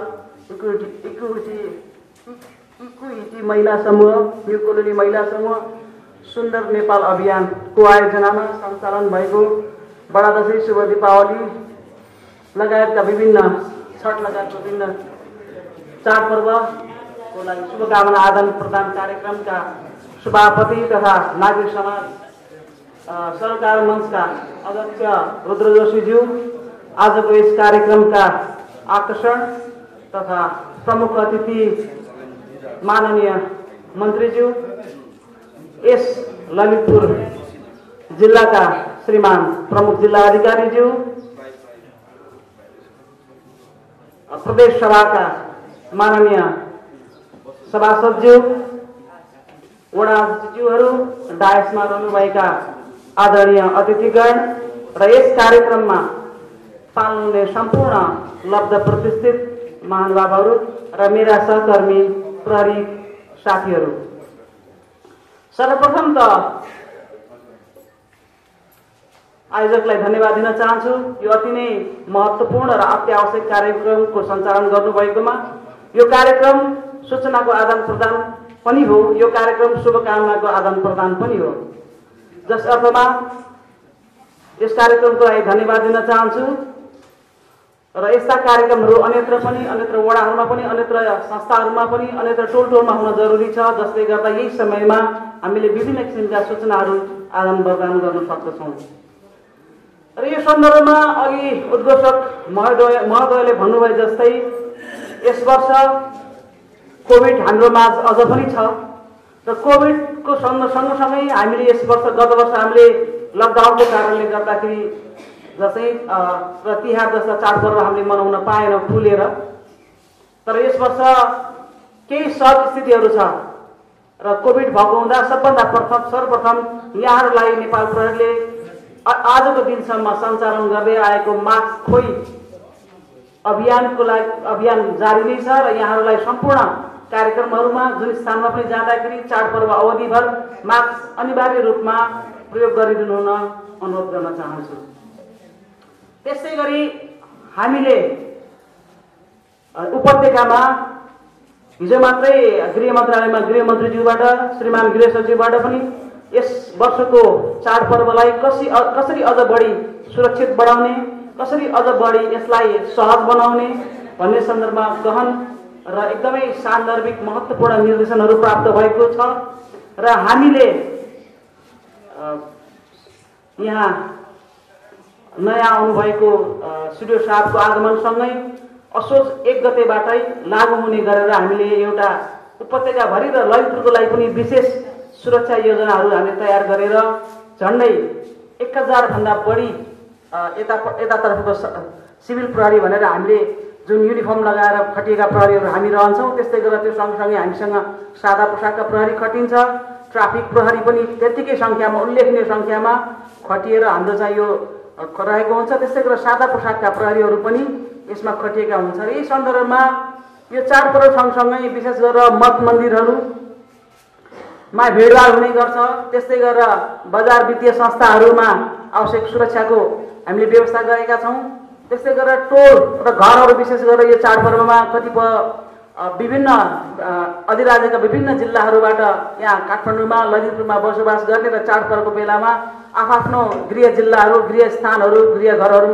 इक्विटी महिला समूह, न्यू कोलोनी महिला समूह, सुन्दर नेपाल अभियानको आयोजनामा सञ्चालन भएको बडा दशैं, शुभ दीपावली लगायतका विभिन्न छठ लगायतका विभिन्न चाडपर्वको लागि शुभकामना आदान प्रदान कार्यक्रमका सभापति तथा नागरिक समाज सरकार मञ्चका अध्यक्ष रुद्र जोशीज्यू, आजको यस कार्यक्रमका आकर्षण तथा प्रमुख अतिथि माननीय मन्त्रीज्यू, यस ललितपुर जिल्लाका श्रीमान प्रमुख जिल्ला अधिकारीज्यू, प्रदेश सभाका माननीय सभासदज्यू, वडा अध्यक्षज्यूहरू, डायसमा रहनुभएका आदरणीय अतिथिगण र यस कार्यक्रममा पाल्नुहुने सम्पूर्ण लब्ध प्रतिष्ठित महानुभावहरू र मेरा सहकर्मी प्रहरी साथीहरू, सर्वप्रथम त आयोजकलाई धन्यवाद दिन चाहन्छु। यो अति नै महत्त्वपूर्ण र अत्यावश्यक कार्यक्रमको सञ्चालन गर्नुभएकोमा। यो कार्यक्रम सूचनाको आदान प्रदान पनि हो, यो कार्यक्रम शुभकामनाको आदान प्रदान पनि हो। जस अर्थमा यस कार्यक्रमको लागि धन्यवाद दिन चाहन्छु र यस्ता कार्यक्रमहरू अन्यत्र पनि, अन्यत्र वडाहरूमा पनि, अन्यत्र संस्थाहरूमा पनि, अन्यत्र टोलटोलमा हुन जरुरी छ, जसले गर्दा यही समयमा हामीले विभिन्न किसिमका सूचनाहरू आदान प्रदान गर्न सक्दछौँ। र यो सन्दर्भमा अघि उद्घोषक महोदयले भन्नुभए जस्तै यस वर्ष कोभिड हाम्रो माझ अझ पनि छ र कोभिडको सँगसँगै हामीले यस वर्ष, गत वर्ष हामीले लकडाउनको कारणले गर्दाखेरि दसैँ र तिहार जस्ता चाडपर्व हामीले मनाउन पाएनौँ खुलेर। तर यस वर्ष केही सहज स्थितिहरू छ र कोभिड भएको हुँदा सर्वप्रथम यहाँहरूलाई नेपाल प्रहरीले आजको दिनसम्म सञ्चालन गर्दै आएको मास्क खोइ अभियानको लागि अभियान जारी नै छ र यहाँहरूलाई सम्पूर्ण कार्यक्रमहरूमा जुन स्थानमा पनि जाँदाखेरि चाडपर्व अवधिभर मास्क अनिवार्य रूपमा प्रयोग गरिदिनु हुन अनुरोध गर्न चाहन्छु। त्यसै गरी हामीले उपत्यकामा हिजो मात्रै गृह मन्त्रालयमा गृहमन्त्रीज्यूबाट, श्रीमान गृह सचिवबाट पनि यस वर्षको चाडपर्वलाई कसरी अझ बढी सुरक्षित बनाउने, कसरी अझ बढी यसलाई सहज बनाउने भन्ने सन्दर्भमा गहन र एकदमै सान्दर्भिक महत्त्वपूर्ण निर्देशनहरू प्राप्त भएको छ र हामीले यहाँ नयाँ आउनुभएको सिडिओ साहबको आगमनसँगै असोज 1 गतेबाटै लागू हुने गरेर हामीले एउटा उपत्यकाभरि र ललितपुरको लागि पनि विशेष सुरक्षा योजनाहरू हामीले तयार गरेर झन्डै 1000 भन्दा बढी यतातर्फको सिभिल प्रहरी भनेर हामीले जुन युनिफर्म लगाएर खटिएका प्रहरीहरू हामी रहन्छौँ, त्यस्तै गरेर त्यो सँगसँगै हामीसँग सादा पोसाकका प्रहरी खटिन्छ, ट्राफिक प्रहरी पनि त्यत्तिकै सङ्ख्यामा, उल्लेखनीय सङ्ख्यामा खटिएर हाम्रो चाहिँ यो रहेको हुन्छ। त्यस्तै गरेर सादा पोसाकका प्रहरीहरू पनि यसमा खटिएका हुन्छ। र यही सन्दर्भमा यो चाडपर्व सँगसँगै विशेष गरेर मठ मन्दिरहरूमा भिडभाड हुने गर्छ, त्यस्तै गरेर बजार वित्तीय संस्थाहरूमा आवश्यक सुरक्षाको हामीले व्यवस्था गरेका छौँ। त्यस्तै गरेर टोल र घरहरू विशेष गरेर यो चाडपर्वमा कतिपय विभिन्न अधिराज्यका विभिन्न जिल्लाहरूबाट यहाँ काठमाडौँमा ललितपुरमा बसोबास गर्ने र चाडपर्वको बेलामा आफ्नो गृह जिल्लाहरू गृह स्थानहरू गृह घरहरू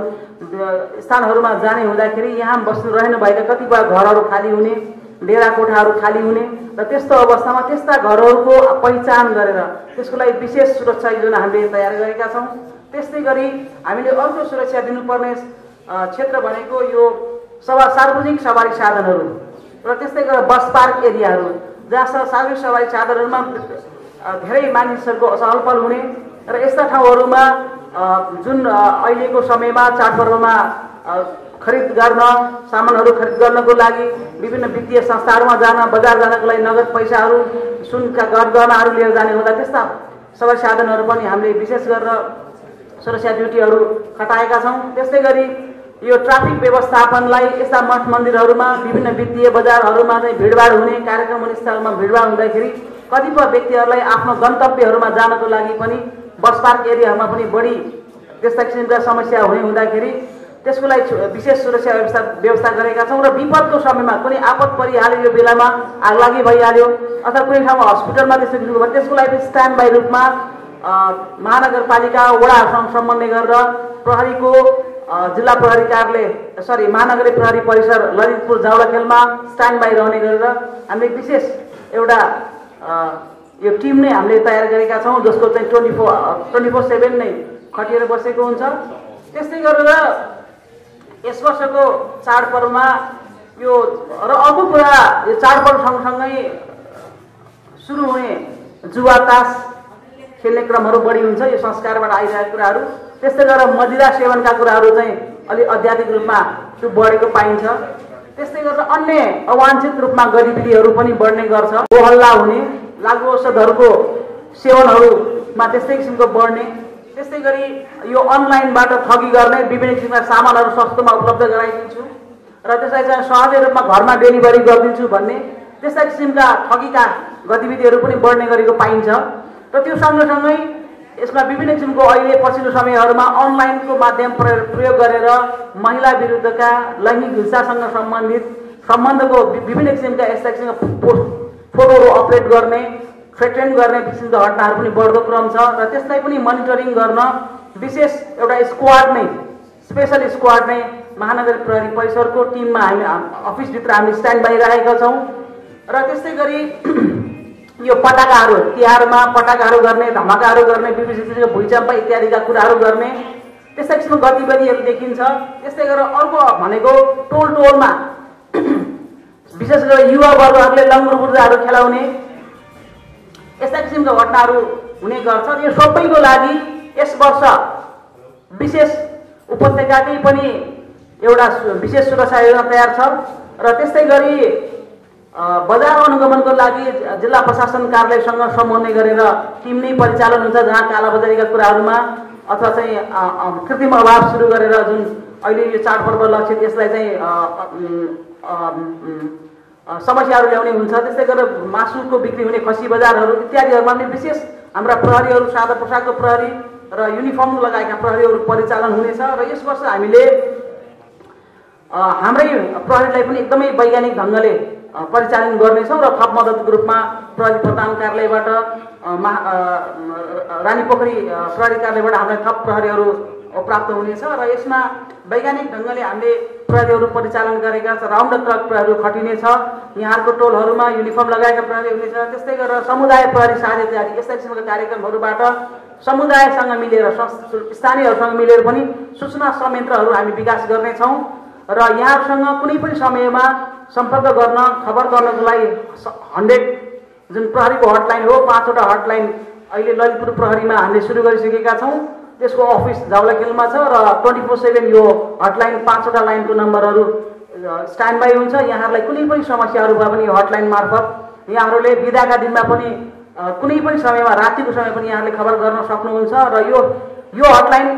स्थानहरूमा जाने हुँदाखेरि यहाँ बस्नु रहनुभएका कतिपय घरहरू खाली हुने डेरा कोठाहरू खाली हुने र त्यस्तो अवस्थामा त्यस्ता घरहरूको पहिचान गरेर त्यसको लागि विशेष सुरक्षा योजना हामीले तयार गरेका छौँ। त्यस्तै गरी हामीले अर्को सुरक्षा दिनुपर्ने क्षेत्र भनेको यो सार्वजनिक सवारी साधनहरू र त्यस्तै गरेर बस पार्क एरियाहरू जहाँ सार्वजनिक सवारी साधनहरूमा धेरै मानिसहरूको चहलपहल हुने र यस्ता ठाउँहरूमा जुन अहिलेको समयमा चाडपर्वमा खरिद गर्न सामानहरू खरिद गर्नको लागि विभिन्न वित्तीय संस्थाहरूमा जान बजार जानको लागि नगद पैसाहरू सुनका गहनाहरू लिएर जाने हुँदा त्यस्ता सवारी साधनहरू पनि हामीले विशेष गरेर सुरक्षा ड्युटीहरू खटाएका छौँ। त्यस्तै गरी यो ट्राफिक व्यवस्थापनलाई यस्ता मठ मन्दिरहरूमा विभिन्न वित्तीय बजारहरूमा चाहिँ भिडभाड हुने कार्यक्रम स्थलमा भिडभाड हुँदाखेरि कतिपय व्यक्तिहरूलाई आफ्नो गन्तव्यहरूमा जानको लागि पनि बस पार्क एरियामा पनि बढी त्यस्ता किसिमका समस्या हुँदाखेरि त्यसको लागि विशेष सुरक्षा व्यवस्था गरेका छौँ। र विपदको समयमा कुनै आपद परिहाल्यो यो बेलामा आगलागी भइहाल्यो अथवा कुनै ठाउँमा हस्पिटलमा त्यस्तो किसिमको भयो त्यसको लागि स्ट्यान्ड बाई रूपमा महानगरपालिका वडाहरूसँग समन्वय गरेर प्रहरीको जिल्ला प्रहरी कार्यालय महानगरी प्रहरी परिसर ललितपुर जावलाखेलमा स्ट्यान्ड बाई रहने गरेर हामीले विशेष एउटा यो टिम नै हामीले तयार गरेका छौँ जसको चाहिँ 24/7 नै खटिएर बसेको हुन्छ। त्यस्तै गरेर यस वर्षको चाडपर्वमा यो र अर्को कुरा यो चाडपर्व सँगसँगै सुरु हुने जुवा तास खेल्ने क्रमहरू बढी हुन्छ यो संस्कारबाट आइरहेका कुराहरू। त्यस्तै गरेर मदिरा सेवनका कुराहरू चाहिँ अलि अत्याधिक रूपमा त्यो बढेको पाइन्छ। त्यस्तै गरेर अन्य अवाञ्छित रूपमा गतिविधिहरू पनि बढ्ने गर्छ। होहल्ला हुने लागु औषधहरूको सेवनहरूमा त्यस्तै किसिमको बढ्ने। त्यस्तै गरी यो अनलाइनबाट ठगी गर्ने विभिन्न किसिमका सामानहरू सस्तोमा उपलब्ध गराइदिन्छु र त्यसलाई चाहिँ सहजै रूपमा घरमा डेलिभरी गरिदिन्छु भन्ने त्यस्ता किसिमका ठगीका गतिविधिहरू पनि बढ्ने गरेको पाइन्छ। र त्यो सँगसँगै यसमा विभिन्न किसिमको अहिले पछिल्लो समयहरूमा अनलाइनको माध्यम प्रयोग गरेर महिला विरुद्धका लैङ्गिक हिंसासँग सम्बन्धको विभिन्न किसिमका यस्ता किसिमका फोटोहरू अपलोड गर्ने थ्रेटेन गर्ने किसिमका घटनाहरू पनि बढ्दो क्रम छ। र त्यसलाई पनि मोनिटरिङ गर्न विशेष एउटा स्क्वाड नै स्पेशल स्क्वाड नै महानगर प्रहरी परिसरको टिममा हामी अफिसभित्र हामी स्ट्यान्ड बाई राखेका छौँ। र त्यस्तै गरी यो पटाकाहरू तिहारमा पटाकाहरू गर्ने धमाकाहरू गर्ने विभिन्न किसिमको भुइँचम्पा इत्यादिका कुराहरू गर्ने त्यस्ता किसिमको गतिविधिहरू देखिन्छ। त्यस्तै गरेर अर्को भनेको टोलमा विशेष गरेर युवा वर्गहरूले लङ्गुर बुर्जाहरू खेलाउने यस्ता किसिमका घटनाहरू हुने गर्छ। यो सबैको लागि यस वर्ष विशेष उपत्यकाकै पनि एउटा विशेष सुरक्षा योजना तयार छ। र त्यस्तै गरी बजार अनुगमनको लागि जिल्ला प्रशासन कार्यालयसँग समन्वय गरेर टिम नै परिचालन हुन्छ जहाँ कालाबजारीका कुराहरूमा अथवा चाहिँ कृत्रिम अभाव सुरु गरेर जुन अहिले यो चाडपर्व लक्षित यसलाई चाहिँ समस्याहरू ल्याउने हुन्छ। त्यस्तै गरेर मासुको बिक्री हुने खसी बजारहरू इत्यादिहरूमा पनि विशेष हाम्रा प्रहरीहरू सादा पोसाकको प्रहरी र युनिफर्म लगाएका प्रहरीहरू परिचालन हुनेछ। र यस वर्ष हामीले हाम्रै प्रहरीलाई पनि एकदमै वैज्ञानिक ढङ्गले परिचालन गर्नेछौँ र थप मद्दतको रूपमा प्रहरी प्रधान कार्यालयबाट रानीपोखरी प्रहरी कार्यालयबाट हामीलाई थप प्रहरीहरू प्राप्त हुनेछ। र यसमा वैज्ञानिक ढङ्गले हामीले प्रहरीहरू परिचालन गरेका छ। राउन्ड द क्लक प्रहरीहरू खटिनेछ। यहाँहरूको टोलहरूमा युनिफर्म लगाएका प्रहरी हुनेछ। त्यस्तै गरेर समुदाय प्रहरी साझा तयारी यस्ता किसिमका कार्यक्रमहरूबाट समुदायसँग मिलेर स्थानीयहरूसँग मिलेर पनि सूचना संयन्त्रहरू हामी विकास गर्नेछौँ। र यहाँहरूसँग कुनै पनि समयमा सम्पर्क गर्न खबर गर्नको लागि 100 जुन प्रहरीको हटलाइन हो 5वटा हटलाइन अहिले ललितपुर प्रहरीमा हामीले सुरु गरिसकेका छौँ। त्यसको अफिस जावलाखेलमा छ र 24/7 यो हटलाइन 5वटा लाइनको नम्बरहरू स्ट्यान्ड बाई हुन्छ। यहाँहरूलाई कुनै पनि समस्याहरू भए पनि यो हटलाइन मार्फत यहाँहरूले बिदाका दिनमा पनि कुनै पनि समयमा रातिको समय पनि यहाँहरूले खबर गर्न सक्नुहुन्छ। र यो हटलाइन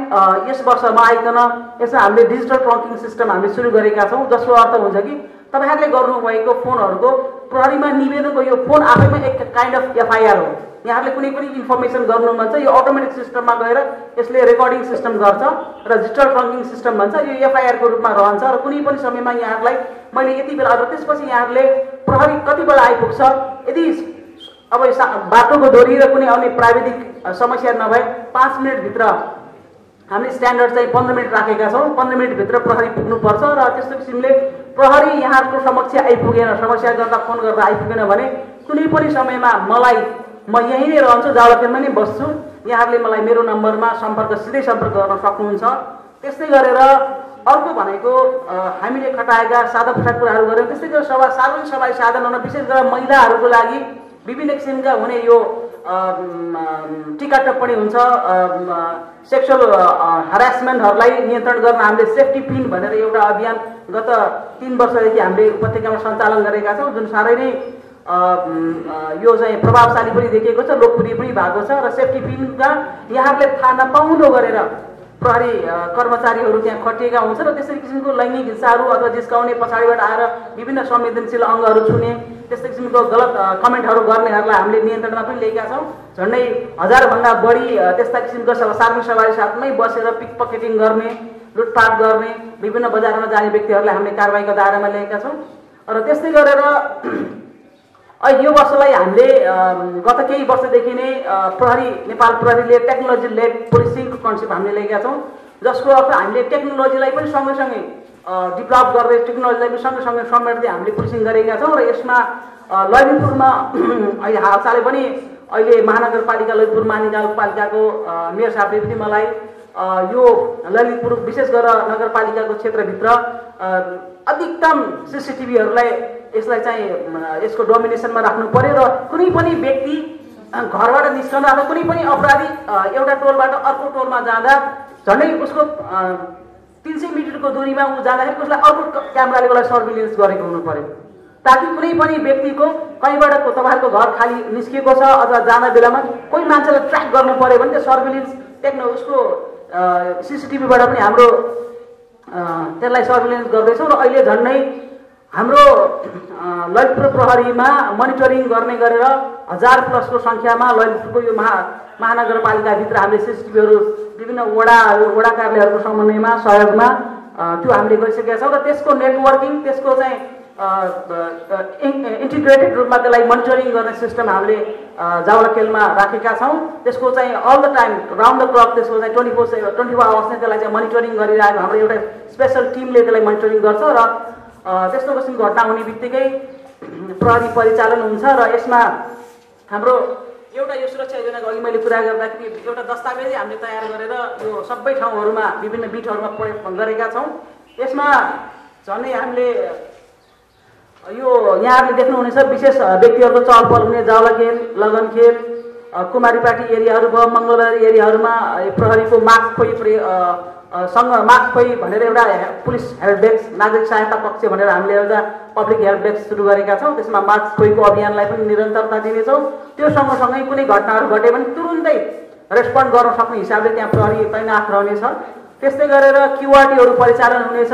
यस वर्षमा आइकन यसमा हामीले डिजिटल ट्र्याकिङ सिस्टम हामीले सुरु गरेका छौँ जसको अर्थ हुन्छ कि तपाईँहरूले गर्नुभएको फोनहरूको प्रहरीमा निवेदनको यो फोन आफैमा एक काइन्ड अफ एफआइआर हो। यहाँहरूले कुनै पनि इन्फर्मेसन गर्नु भन्छ यो अटोमेटिक सिस्टममा गएर यसले रेकर्डिङ सिस्टम गर्छ र डिजिटल ट्र्याकिङ सिस्टम भन्छ यो एफआइआरको रूपमा रहन्छ। र कुनै पनि समयमा यहाँहरूलाई मैले यति बेला र त्यसपछि यहाँहरूले प्रहरी कति बेला आइपुग्छ, यदि अब बाटोको दोरी र कुनै अन्य प्राविधिक समस्या नभए 5 मिनटभित्र हामीले स्ट्यान्डर्ड चाहिँ 15 मिनट राखेका छौँ। 15 मिनटभित्र प्रहरी पुग्नुपर्छ र त्यस्तो किसिमले प्रहरी यहाँको समक्ष आइपुगेन, समस्या गर्दा फोन गर्दा आइपुगेन भने कुनै पनि समयमा म यहीँ नै रहन्छु, जावलाखेलमा नै बस्छु, यहाँहरूले मलाई मेरो नम्बरमा सिधै सम्पर्क गर्न सक्नुहुन्छ। त्यस्तै गरेर अर्को भनेको हामीले खटाएका सादा फुटा कुराहरू गऱ्यौँ। त्यस्तै गरेर सार्वजनिक सभा साधनहरूमा विशेष गरेर महिलाहरूको लागि विभिन्न किसिमका हुने यो टिका टिप्पणी हुन्छ, सेक्सुअल हरासमेन्टहरूलाई नियन्त्रण गर्न हामीले सेफ्टी पिन भनेर एउटा अभियान गत 3 वर्षदेखि हामीले उपत्यकामा सञ्चालन गरेका छौँ, जुन साह्रै नै यो चाहिँ प्रभावशाली पनि देखिएको छ, लोकप्रिय पनि भएको छ। र सेफ्टी पिनका यहाँहरूले थाहा नपाउनु गरेर प्रहरी कर्मचारीहरू त्यहाँ खटिएका हुन्छ र त्यसै किसिमको लैङ्गिक हिंसाहरू अथवा जिस्काउने, पछाडिबाट आएर विभिन्न संवेदनशील अङ्गहरू छुने, त्यस्तै किसिमको गलत कमेन्टहरू गर्नेहरूलाई हामीले नियन्त्रणमा पनि ल्याएका छौँ। झन्डै 1000 भन्दा बढी त्यस्ता किसिमको सार्वजनिक सभा साथमै बसेर पिक पकेटिङ गर्ने, लुटपाट गर्ने, विभिन्न बजारमा जाने व्यक्तिहरूलाई हामीले कारबाहीको दायरामा ल्याएका छौँ। र त्यस्तै गरेर यो वर्षलाई हामीले गत केही वर्षदेखि नै नेपाल प्रहरीले टेक्नोलोजी लेड पुलिसिङको कन्सेप्ट हामीले ल्याएका छौँ, जसको अर्थ हामीले टेक्नोलोजीलाई पनि सँगैसँगै डेभलप गर्दै टेक्नोलोजीलाई पनि सँगैसँगै समेट्दै हामीले पुलिसिङ गरेका छौँ। र यसमा ललितपुरमा अहिले हालसालै पनि अहिले महानगरपालिका ललितपुर महानगरपालिकाको मेयर साहबले पनि मलाई यो ललितपुर विशेष गरेर नगरपालिकाको क्षेत्रभित्र अधिकतम सिसिटिभीहरूलाई यसलाई चाहिँ यसको डोमिनेसनमा राख्नु पर्यो र कुनै पनि व्यक्ति घरबाट निस्कँदा अथवा कुनै पनि अपराधी एउटा टोलबाट अर्को टोलमा जाँदा झन्डै उसको 300 मिटरको दूरीमा ऊ जाँदाखेरि उसलाई अर्को क्यामेराले उसलाई सर्भिलेन्स गरेको हुनु पर्यो, ताकि कुनै पनि व्यक्तिको कहीँबाट तपाईँहरूको घर खाली निस्किएको छ अथवा जाँदा बेलामा कोही मान्छेलाई ट्र्याक गर्नु पर्यो भने त्यो सर्भिलेन्स उसको सिसिटिभीबाट पनि हाम्रो त्यसलाई सर्भिलेन्स गर्दैछौँ। र अहिले झन्डै हाम्रो ललितपुर प्रहरीमा मोनिटरिङ गर्ने गरेर 1000+ सङ्ख्यामा ललितपुरको यो महानगरपालिकाभित्र हामीले सिसिटिभीहरू विभिन्न वडा कार्यालयहरूको समन्वयमा सहयोगमा त्यो हामीले गरिसकेका छौँ। र त्यसको नेटवर्किङ, त्यसको चाहिँ इन्टिग्रेटेड रूपमा त्यसलाई मोनिटरिङ गर्ने सिस्टम हामीले जावलाखेलमा राखेका छौँ। त्यसको चाहिँ all the time round the clock त्यसको चाहिँ 24 आवर्स नै त्यसलाई चाहिँ मोनिटरिङ गरिरहेको हाम्रो एउटा स्पेसल टिमले त्यसलाई मोनिटरिङ गर्छ। र त्यस्तो किसिमको घटना हुने बित्तिकै प्रहरी परिचालन हुन्छ। र यसमा हाम्रो एउटा यो सुरक्षा योजनाको अघि मैले कुरा गर्दाखेरि एउटा दस्तावेजै हामीले तयार गरेर यो सबै ठाउँहरूमा विभिन्न बिटहरूमा प्रयोग गरेका छौँ। यसमा झन्डै हामीले यो यहाँहरूले देख्नुहुनेछ विशेष व्यक्तिहरूको चहलपहल हुने जावलाखेल, लगनखेल, कुमारीपाटी एरियाहरू भयो, मङ्गलबारी एरियाहरूमा प्रहरीको मास्क खोइ भनेर एउटा पुलिस हेल्प डेस्क, नागरिक सहायता पक्ष भनेर हामीले एउटा पब्लिक हेल्प डेस्क सुरु गरेका छौँ। त्यसमा मास्क खोइको अभियानलाई पनि निरन्तरता दिनेछौँ। त्यो सँगसँगै कुनै घटनाहरू घटे भने तुरुन्तै रेस्पोन्ड गर्न सक्ने हिसाबले त्यहाँ प्रहरी तैनाथ रहनेछ। त्यस्तै गरेर क्युआरटीहरू परिचालन हुनेछ।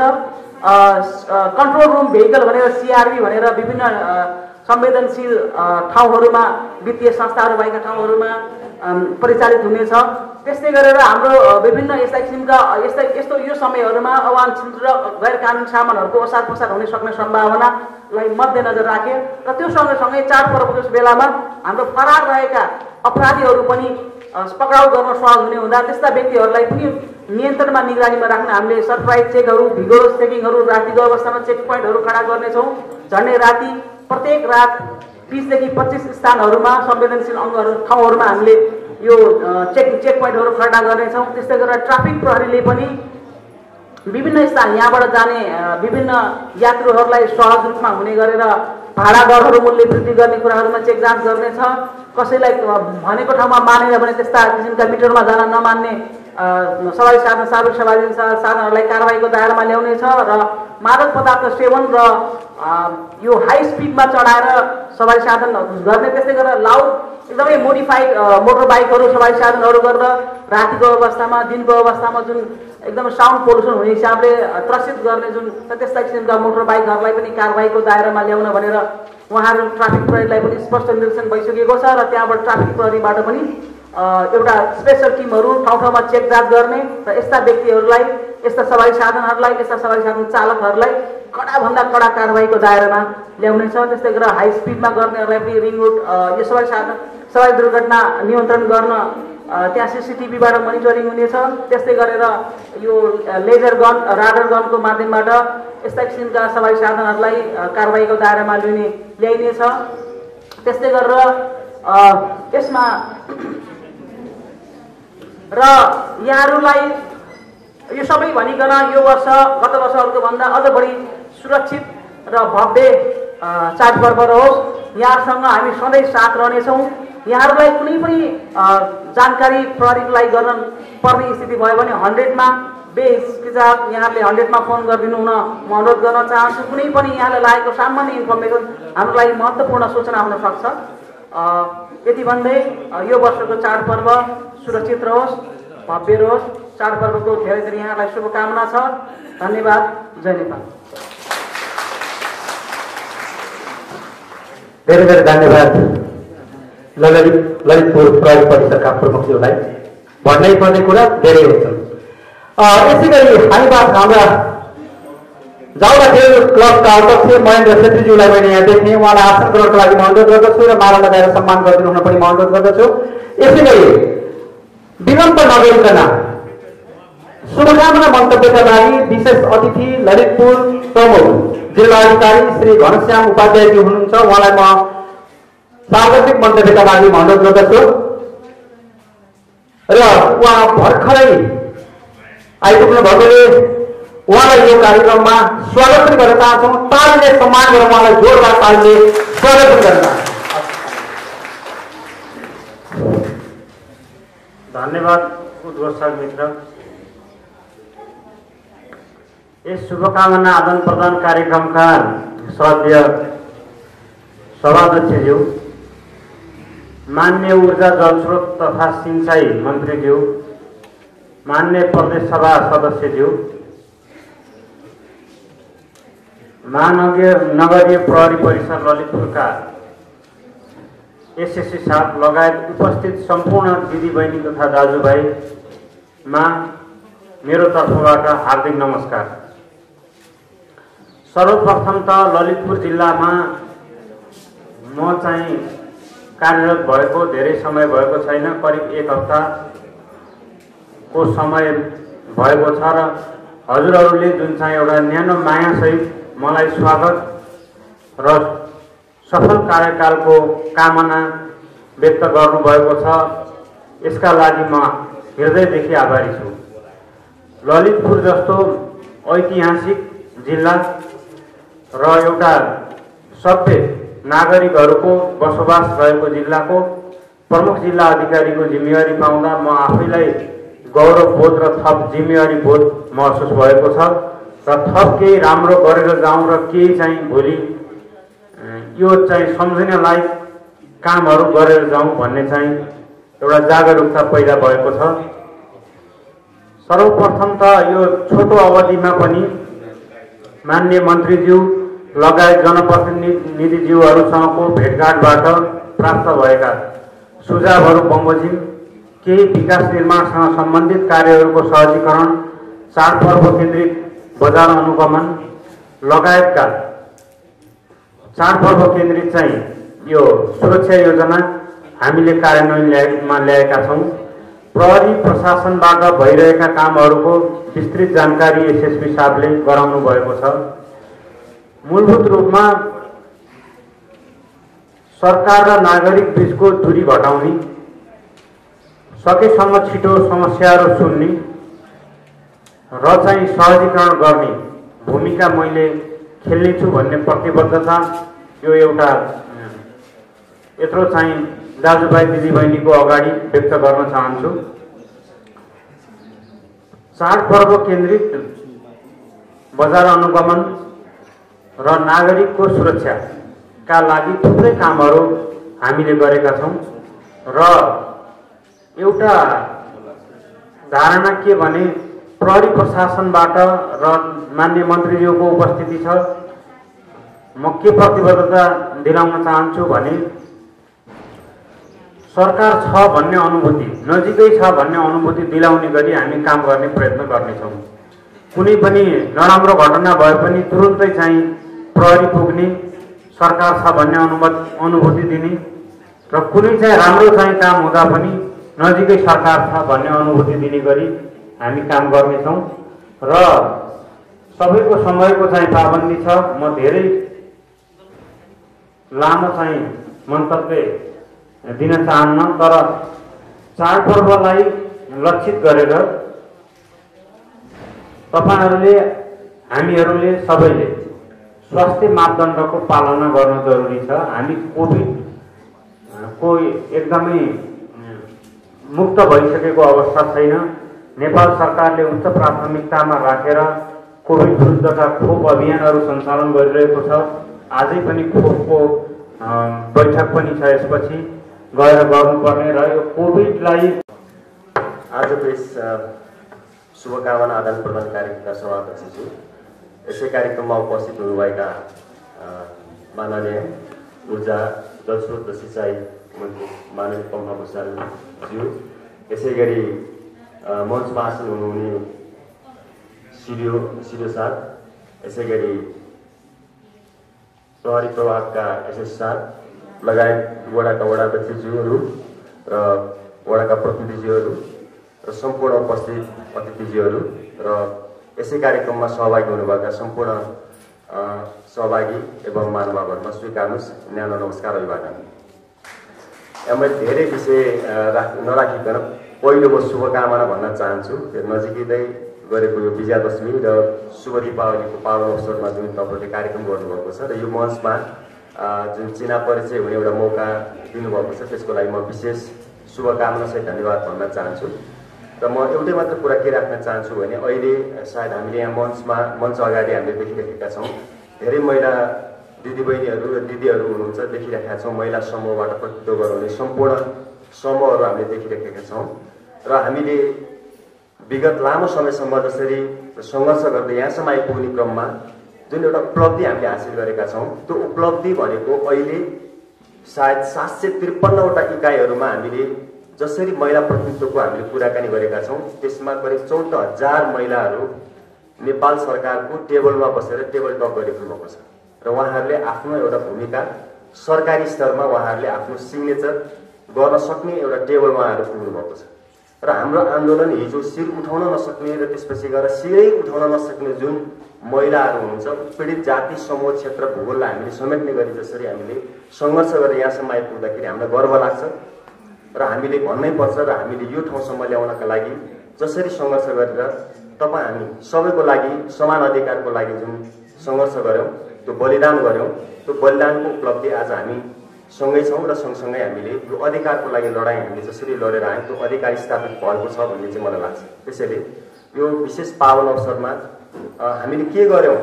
कन्ट्रोल रुम भेहिकल भनेर सिआरबी भनेर विभिन्न संवेदनशील ठाउँहरूमा, वित्तीय संस्थाहरू भएका ठाउँहरूमा परिचालित हुनेछ। त्यस्तै गरेर हाम्रो विभिन्न यस्ता किसिमका यस्तो यो समयहरूमा अवांछित र गैर कानुनी सामानहरूको ओसार पसार हुन सक्ने सम्भावनालाई मध्यनजर राखे र त्यो सँगसँगै चाडपर्वको बेलामा हाम्रो फरार रहेका अपराधीहरू पनि पक्राउ गर्न सहज हुने हुँदा त्यस्ता व्यक्तिहरूलाई पनि नियन्त्रणमा निगरानीमा राख्न हामीले सरप्राइज चेकहरू, भिगोरस चेकिङहरू रातिको अवस्थामा चेक पोइन्टहरू खडा गर्नेछौँ। झन्डै राति प्रत्येक रात 20 देखि 25 स्थानहरूमा संवेदनशील ठाउँहरूमा हामीले यो चेक पोइन्टहरू खडा गर्नेछौँ। त्यस्तै गरेर ट्राफिक प्रहरीले पनि विभिन्न स्थान यहाँबाट जाने विभिन्न यात्रुहरूलाई सहज रूपमा हुने गरेर भाडा दरहरू मूल्य वृद्धि गर्ने कुराहरूमा चेक जाँच गर्नेछ। कसैलाई भनेको ठाउँमा मानेन भने त्यस्ता किसिमका मिटरमा जान नमान्ने सवारी साधन, सार्वजनिक सवारी साधनहरूलाई कारबाहीको दायरामा ल्याउनेछ। र मादक पदार्थ सेवन र यो हाई स्पिडमा चढाएर सवारी साधन गर्ने, त्यस्तै गरेर लाउड एकदमै मोडिफाइड मोटर बाइकहरू सवारी साधनहरू गर्दा रातिको अवस्थामा, दिनको अवस्थामा जुन एकदम साउन्ड पोल्युसन हुने हिसाबले त्रसित गर्ने जुन त्यस्ता किसिमका मोटर बाइकहरूलाई पनि कारबाहीको दायरामा ल्याउन भनेर उहाँहरू ट्राफिक प्रहरीलाई पनि स्पष्ट निर्देशन भइसकेको छ। र त्यहाँबाट ट्राफिक प्रहरीबाट पनि एउटा स्पेसल टिमहरू ठाउँ ठाउँमा चेक जाँच गर्ने र यस्ता व्यक्तिहरूलाई यस्ता सवारी साधनहरूलाई, यस्ता सवारी साधन चालकहरूलाई कडाभन्दा कडा कारबाहीको दायरामा ल्याउने छ। त्यस्तै गरेर हाई स्पिडमा गर्नेहरूलाई पनि रिङ रोड यो सवारी दुर्घटना नियन्त्रण गर्न त्यहाँ CCTVबाट मोनिटरिङ हुनेछ। त्यस्तै गरेर यो लेजर गन, राडर गनको माध्यमबाट यस्ता किसिमका सवारी साधनहरूलाई कारबाहीको दायरामा ल्याइनेछ। त्यस्तै गरेर यसमा र यहाँहरूलाई यो सबै भनिकन यो वर्ष गत वर्षहरूको भन्दा अझ बढी सुरक्षित र भव्य चाडपर्व रहोस्। यहाँहरूसँग हामी सधैँ साथ रहनेछौँ। यहाँहरूलाई कुनै पनि जानकारी प्रहरीलाई गर्न पर्ने स्थिति भयो भने 100मा बेहिचकिचाहट यहाँहरूले 100मा फोन गरिदिनु हुन म अनुरोध गर्न चाहन्छु। कुनै पनि यहाँलाई लागेको सामान्य इन्फर्मेसन हाम्रो लागि महत्त्वपूर्ण सूचना हुन सक्छ। यति भन्दै यो वर्षको चाडपर्व सुरक्षित रहोस्, भव्य रहोस्। चाडपर्वको धेरै धेरै यहाँलाई शुभकामना छ। धन्यवाद। जय नेपाल। धेरै धेरै धन्यवाद ललितपुर प्रहरी परिसरका प्रमुखज्यूलाई। भन्नै पर्ने कुरा धेरै हुन्छन्। यसै गरी हामीबाट हाम्रा जाउला खेल क्लबका अध्यक्ष महेन्द्र छेत्रीज्यूलाई मैले यहाँ देखेँ। उहाँलाई आसन ग्रहणको लागि म अनुरोध गर्दछु र माला लगाएर सम्मान गरिदिनु हुन पनि म अनुरोध गर्दछु। यसै गरी विलम्ब नगरिकन शुभकामना मन्तव्यका लागि विशेष अतिथि ललितपुर प्रमुख जिल्लाधिकारी श्री घनश्याम उपाध्यायज्यू हुनुहुन्छ। उहाँलाई म सार्वजनिक मन्तव्यका लागि म अनुरोध गर्दछु र उहाँ भर्खरै आइपुग्नु भएकोले उहाँलाई यो कार्यक्रममा स्वागत पनि गर्न चाहन्छौँ। तालीले सम्मान गरेर उहाँलाई जोरदार तालीले स्वागत पनि गर्न चाहन्छौँ। धन्यवाद उद्घोषक मित्र। यस शुभकामना आदान प्रदान कार्यक्रमका श्रद्धेय सभाध्यक्षज्यू, मान्य ऊर्जा जलस्रोत तथा सिंचाई मन्त्रीज्यू, मान्य प्रदेश सभा सदस्यज्यू, महानगरीय प्रहरी परिसर ललितपुरका एसएससी साथ लगायत उपस्थित सम्पूर्ण दिदीबहिनी तथा दाजुभाइमा मेरो तर्फबाट हार्दिक नमस्कार। सर्वप्रथम त ललितपुर जिल्लामा म चाहिँ कार्यरत भएको धेरै समय भएको छैन, करिब 1 हप्ताको समय भएको छ र हजुरहरूले जुन चाहिँ एउटा न्यानो मायासहित मलाई स्वागत र सफल कार्यकालको कामना व्यक्त गर्नुभएको छ, यसका लागि म हृदयदेखि आभारी छु। ललितपुर जस्तो ऐतिहासिक जिल्ला र एउटा सभ्य नागरिकहरूको बसोबास रहेको जिल्लाको प्रमुख जिल्ला अधिकारीको जिम्मेवारी पाउँदा म आफैलाई गौरवबोध र थप जिम्मेवारी बोध महसुस भएको छ र थप केही राम्रो गरेर जाउँ र केही चाहिँ भोलि यो चाहिँ सम्झिन लायक कामहरू गरेर जाउँ भन्ने चाहिँ एउटा जागरुकता पैदा भएको छ। सर्वप्रथम त यो छोटो अवधिमा पनि मान्य मन्त्रीज्यू लगायत जनप्रतिनिधिज्यूहरूसँगको भेटघाटबाट प्राप्त भएका सुझावहरू बमोजिम केही विकास निर्माणसँग सम्बन्धित कार्यहरूको सहजीकरण, चाडपर्व केन्द्रित बजार अनुगमन लगायतका चाडपर्व केन्द्रित चाहिँ यो सुरक्षा योजना हामीले कार्यान्वयनमा ल्याएका छौँ। प्रहरी प्रशासनबाट भइरहेका कामहरूको विस्तृत जानकारी एसएसपी साहबले गराउनु भएको छ। मूलभूत रूपमा सरकार र नागरिक बीचको दूरी घटाउने, सकेसम्म छिटो समस्याहरू सुन्ने र चाहिँ सहजीकरण गर्ने भूमिका मैले खेल्नेछु भन्ने प्रतिबद्धता यो एउटा यत्रो चाहिँ दाजुभाइ दिदीबहिनीको अगाडि व्यक्त गर्न चाहन्छु। चाडपर्व केन्द्रित बजार अनुगमन र नागरिकको सुरक्षाका लागि थुप्रै कामहरू हामीले गरेका छौँ र एउटा धारणा के भने प्रहरी प्रशासनबाट र मान्य मन्त्रीज्यूको उपस्थिति छ। म के प्रतिबद्धता दिलाउन चाहन्छु भने सरकार छ भन्ने अनुभूति, नजिकै छ भन्ने अनुभूति दिलाउने गरी हामी काम गर्ने प्रयत्न गर्नेछौँ। कुनै पनि नराम्रो घटना भए पनि तुरुन्तै चाहिँ प्रहरी पुग्ने, सरकार छ भन्ने अनुभूति दिने र कुनै चाहिँ राम्रो चाहिँ काम हुँदा पनि नजिकै सरकार छ भन्ने अनुभूति दिने गरी हामी काम गर्नेछौँ र सबैको समयको चाहिँ पाबन्दी छ। म धेरै लामो चाहिँ मन्तव्य दिन चाहन्न, तर चाडपर्वलाई लक्षित गरेर तपाईहरुले हामीहरूले सबैले स्वास्थ्य मापदण्डको पालना गर्न जरुरी छ। हामी कोभिडको एकदमै मुक्त भइसकेको अवस्था छैन। नेपाल सरकारले उच्च प्राथमिकतामा राखेर कोभिड विरुद्धका खोप अभियानहरू सञ्चालन गरिरहेको छ। आजै पनि खोपको बैठक पनि छ, यसपछि गएर गर्नुपर्ने र यो कोभिडलाई आजको यस शुभकामना आदान प्रदान कार्यक्रमका सभाध्यक्षज्यू, यसै कार्यक्रममा उपस्थित हुनुभएका माननीय ऊर्जा जलस्रोत र सिँचाइ मन्त्री माननीय पम्फा भुषालज्यू, यसै गरी मञ्चमा आसन हुनुहुने सिडिओ साथ, यसै गरी प्रहरी प्रभागका एसएस साथ लगायत वडाका वडाध्यक्षज्यूहरू र वडाका प्रतिनिधिज्यूहरू र सम्पूर्ण उपस्थित अतिथिज्यूहरू र यसै कार्यक्रममा सहभागी हुनुभएका सम्पूर्ण सहभागी एवं महानुभावहरूमा स्वीकार्नुहोस् न्यानो नमस्कार अभिवादन। यहाँ मैले धेरै विषय नराखिकन पहिलोको शुभकामना भन्न चाहन्छु। नजिकै गरेको यो विजयादशमी र शुभ दीपावलीको पावन अवसरमा जुन तपाईँले कार्यक्रम गर्नुभएको छ र यो मञ्चमा जुन चिना परिचय हुने एउटा मौका दिनुभएको छ, त्यसको लागि म विशेष शुभकामना सहित धन्यवाद भन्न चाहन्छु। र म एउटै मात्र कुरा के राख्न चाहन्छु भने अहिले सायद हामीले यहाँ मञ्च अगाडि हामीले देखिरहेका छौँ, धेरै महिला दिदीबहिनीहरू र दिदीहरू हुनुहुन्छ, देखिरहेका छौँ। महिला समूहबाट प्रतिनिधित्व गराउने सम्पूर्ण समूहहरू हामीले देखिरहेका छौँ र हामीले विगत लामो समयसम्म जसरी सङ्घर्ष गर्दै यहाँसम्म आइपुग्ने क्रममा जुन एउटा उपलब्धि हामीले हासिल गरेका छौँ, त्यो उपलब्धि भनेको अहिले सायद 753वटा इकाइहरूमा हामीले जसरी महिला प्रतिनिधित्वको हामीले कुराकानी गरेका छौँ, त्यसमा करिब 14,000 महिलाहरू नेपाल सरकारको टेबलमा बसेर टेबल टक गरिरहनु भएको छ र उहाँहरूले आफ्नो एउटा भूमिका सरकारी स्तरमा उहाँहरूले आफ्नो सिग्नेचर गर्न सक्ने एउटा टेबलमा उहाँहरू पुग्नु भएको छ र हाम्रो आन्दोलन हिजो शिर उठाउन नसक्ने र त्यसपछि गएर शिरै उठाउन नसक्ने जुन महिलाहरू हुनुहुन्छ, उत्पीडित जाति समूह क्षेत्र भूगोललाई हामीले समेट्ने गरी जसरी हामीले सङ्घर्ष गरेर यहाँसम्म आइपुग्दाखेरि हामीलाई गर्व लाग्छ र हामीले भन्नै पर्छ र हामीले यो ठाउँसम्म ल्याउनका लागि जसरी सङ्घर्ष गरेर तपाईँ हामी सबैको लागि समान अधिकारको लागि जुन सङ्घर्ष गऱ्यौँ, त्यो बलिदान गऱ्यौँ, त्यो बलिदानको उपलब्धि आज हामी सँगै छौँ र सँगसँगै हामीले यो अधिकारको लागि लडाइँ हामीले जसरी लडेर आयौँ त्यो अधिकार स्थापित भएको छ भन्ने चाहिँ मलाई लाग्छ। त्यसैले यो विशेष पावन अवसरमा हामीले के गर्यौँ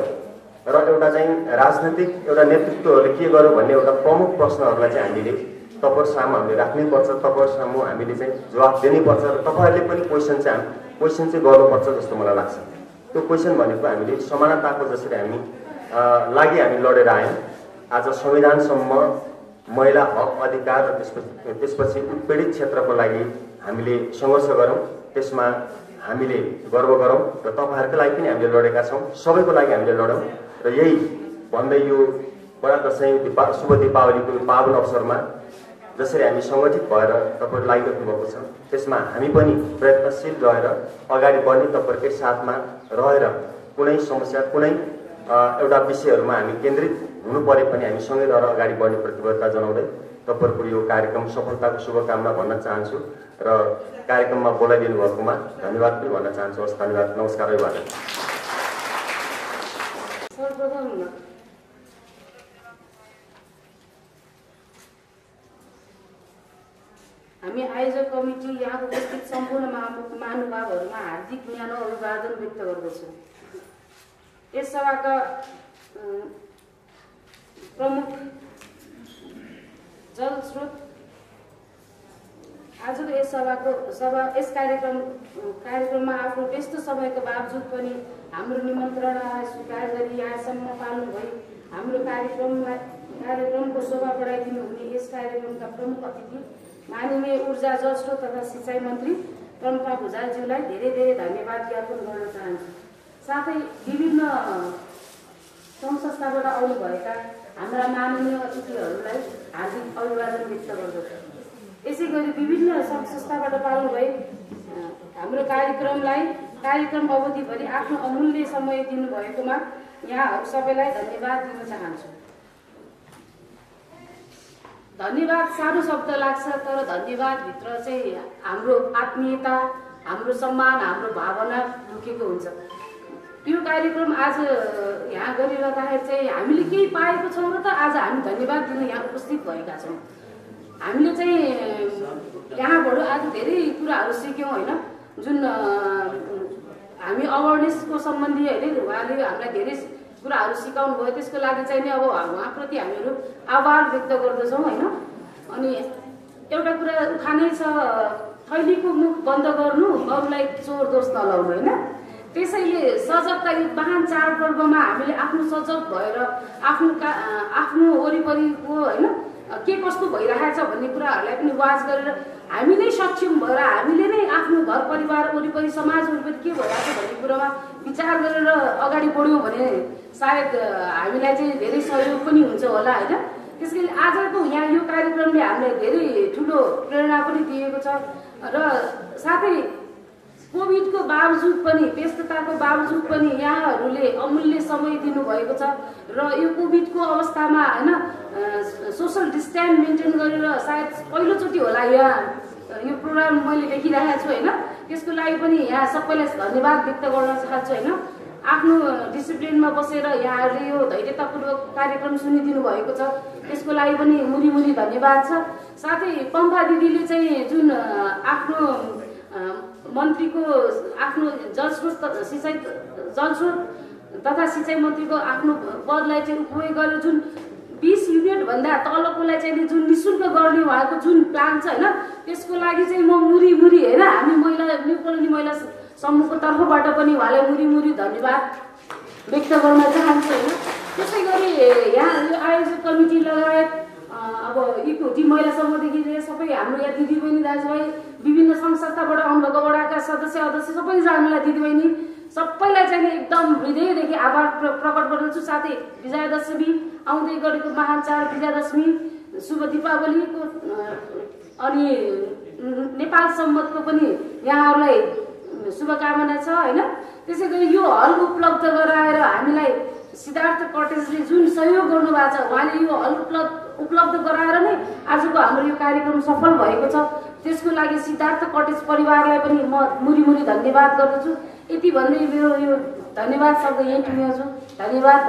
र एउटा चाहिँ राजनैतिक एउटा नेतृत्वहरूले के गर्यो भन्ने एउटा प्रमुख प्रश्नहरूलाई चाहिँ हामीले तपाईहरु सामु हामीले राख्नैपर्छ, तपाईहरु सामु हामीले चाहिँ जवाफ दिनैपर्छ र तपाईहरुले पनि क्वेसन चाहिँ गर्नुपर्छ जस्तो मलाई लाग्छ। त्यो क्वेसन भनेको हामीले समानताको जसरी हामी हामी लडेर आयौँ, आज संविधानसम्म महिला हक अधिकार र त्यसपछि उत्पीडित क्षेत्रको लागि हामीले सङ्घर्ष गरौँ, त्यसमा हामीले गर्व गरौँ र तपाईहरुको लागि पनि हामीले लडेका छौँ, सबैको लागि हामीले लडौँ र यही भन्दै यो बडा दशैं शुभ दीपावलीको पावन अवसरमा जसरी हामी सङ्गठित भएर तपाईहरु लागिरहनु भएको छ, त्यसमा हामी पनि प्रयत्नशील रहेर अगाडि बढ्ने तपाईहरुकै साथमा रहेर कुनै समस्या कुनै एउटा विषयहरूमा हामी केन्द्रित हुनु परे पनि हामी सँगै रहेर अगाडि बढ्ने प्रतिबद्धता जनाउँदै तपाईहरुको यो कार्यक्रम सफलताको शुभकामना भन्न चाहन्छु र कार्यक्रममा बोलाइदिनु भएकोमा धन्यवाद पनि भन्न चाहन्छु। हस्, धन्यवाद, नमस्कार, अभिवादन। सर्वप्रथम हामी आयोजक कमिटी यहाँ उपस्थित सम्पूर्ण महानुभावहरूमा हार्दिक न्यानो अभिवादन व्यक्त गर्दछौँ। यस सभाका प्रमुख जलस्रोत आजको यस यस कार्यक्रममा आफ्नो व्यस्त समयको बावजुद पनि हाम्रो निमन्त्रणालाई स्वीकार गरी यहाँसम्म पाल्नुभई हाम्रो कार्यक्रमको शोभा बढाइदिनु हुने यस कार्यक्रमका प्रमुख अतिथि माननीय ऊर्जा जलस्रोत तथा सिँचाइ मन्त्री पम्फा भुषालज्यूलाई धेरै धेरै धन्यवाद ज्ञापन गर्न चाहन्छु। साथै विभिन्न सङ्घ संस्थाबाट आउनुभएका हाम्रा माननीय अतिथिहरूलाई हार्दिक अभिवादन व्यक्त गर्दछु। यसै गरी विभिन्न सङ्घ संस्थाबाट पाल्नुभए हाम्रो कार्यक्रम अवधिभरि आफ्नो अमूल्य समय दिनुभएकोमा यहाँहरू सबैलाई धन्यवाद दिन चाहन्छु। धन्यवाद सानो शब्द लाग्छ, तर धन्यवादभित्र चाहिँ हाम्रो आत्मीयता, हाम्रो सम्मान, हाम्रो भावना लुकेको हुन्छ। यो कार्यक्रम आज यहाँ गरिरहँदाखेरि चाहिँ हामीले केही पाएको छौँ र त आज हामी धन्यवाद दिन यहाँ उपस्थित भएका छौँ। हामीले चाहिँ यहाँबाट आज धेरै कुराहरू सिक्यौँ होइन, जुन हामी अवेरनेसको सम्बन्धी होइन, उहाँले हामीलाई धेरै कुराहरू सिकाउनु भयो। त्यसको लागि चाहिँ नि अब उहाँप्रति हामीहरू आभार व्यक्त गर्दछौँ होइन। अनि एउटा कुरा उखानै छ, थैलीको मुख बन्द गर्नु, अरूलाई चोर दोष नलाउनु होइन। त्यसैले सजगता यो महान चाडपर्वमा हामीले आफ्नो सजग भएर आफ्नो वरिपरिको होइन के कस्तो भइरहेको छ भन्ने कुराहरूलाई पनि वाच गरेर हामी नै सक्षम भएर हामीले नै आफ्नो घर परिवार वरिपरि समाज वरिपरि के भइरहेको छ भन्ने कुरामा विचार गरेर अगाडि बढ्यौँ भने सायद हामीलाई चाहिँ धेरै सहयोग पनि हुन्छ होला होइन। त्यसैले आजको यहाँ यो कार्यक्रमले हामीलाई धेरै ठुलो प्रेरणा पनि दिएको छ र साथै कोभिडको बावजुद पनि, व्यस्तताको बावजुद पनि यहाँहरूले अमूल्य समय दिनुभएको छ र यो कोभिडको अवस्थामा होइन सोसल डिस्टेन्स मेन्टेन गरेर सायद पहिलोचोटि होला यहाँ यो प्रोग्राम मैले देखिरहेको छु होइन। त्यसको लागि पनि यहाँ सबैलाई धन्यवाद व्यक्त गर्न चाहन्छु होइन। आफ्नो डिसिप्लिनमा बसेर यहाँहरूले यो धैर्यतापूर्वक कार्यक्रम सुनिदिनु भएको छ, त्यसको लागि पनि मुरी धन्यवाद छ। साथै पम्फा दिदीले चाहिँ जुन आफ्नो मन्त्रीको आफ्नो जलस्रोत तथा सिँचाइ मन्त्रीको आफ्नो पदलाई चाहिँ उपयोग गरेर जुन 20 युनिट भन्दा तलकोलाई चाहिँ जुन निःशुल्क गर्ने उहाँको जुन प्लान छ होइन, त्यसको लागि चाहिँ म मुरी होइन हामी न्यू कोलोनी महिला समूहको तर्फबाट पनि उहाँलाई मुरी धन्यवाद व्यक्त गर्न चाहन्छु होइन। त्यसै गरी यहाँ यो आयोजक कमिटी लगायत अब इक्विटी महिला समूहदेखि लिएर सबै हाम्रो यहाँ दिदीबहिनी दाजुभाइ विभिन्न सङ्घ संस्थाबाट आउनुभएको वडाका सदस्य सबैजनालाई दिदीबहिनी सबैलाई चाहिँ एकदम हृदयदेखि आभार प्रकट गर्दछु। साथै विजयादशमी आउँदै गरेको महान चाड विजयादशमी, शुभ दीपावलीको अनि नेपाल सम्मतको पनि यहाँहरूलाई शुभकामना छ होइन। त्यसै गरी यो हल उपलब्ध गराएर हामीलाई सिद्धार्थ कटेजले जुन सहयोग गर्नुभएको छ, उहाँले यो हल उपलब्ध गराएर नै आजको हाम्रो यो कार्यक्रम सफल भएको छ। त्यसको लागि सिद्धार्थ कटेज परिवारलाई पनि म मुरी धन्यवाद गर्दछु। यति भन्दै मेरो यो धन्यवाद शब्द यहीँ टुङ्ग्याउँछु। धन्यवाद।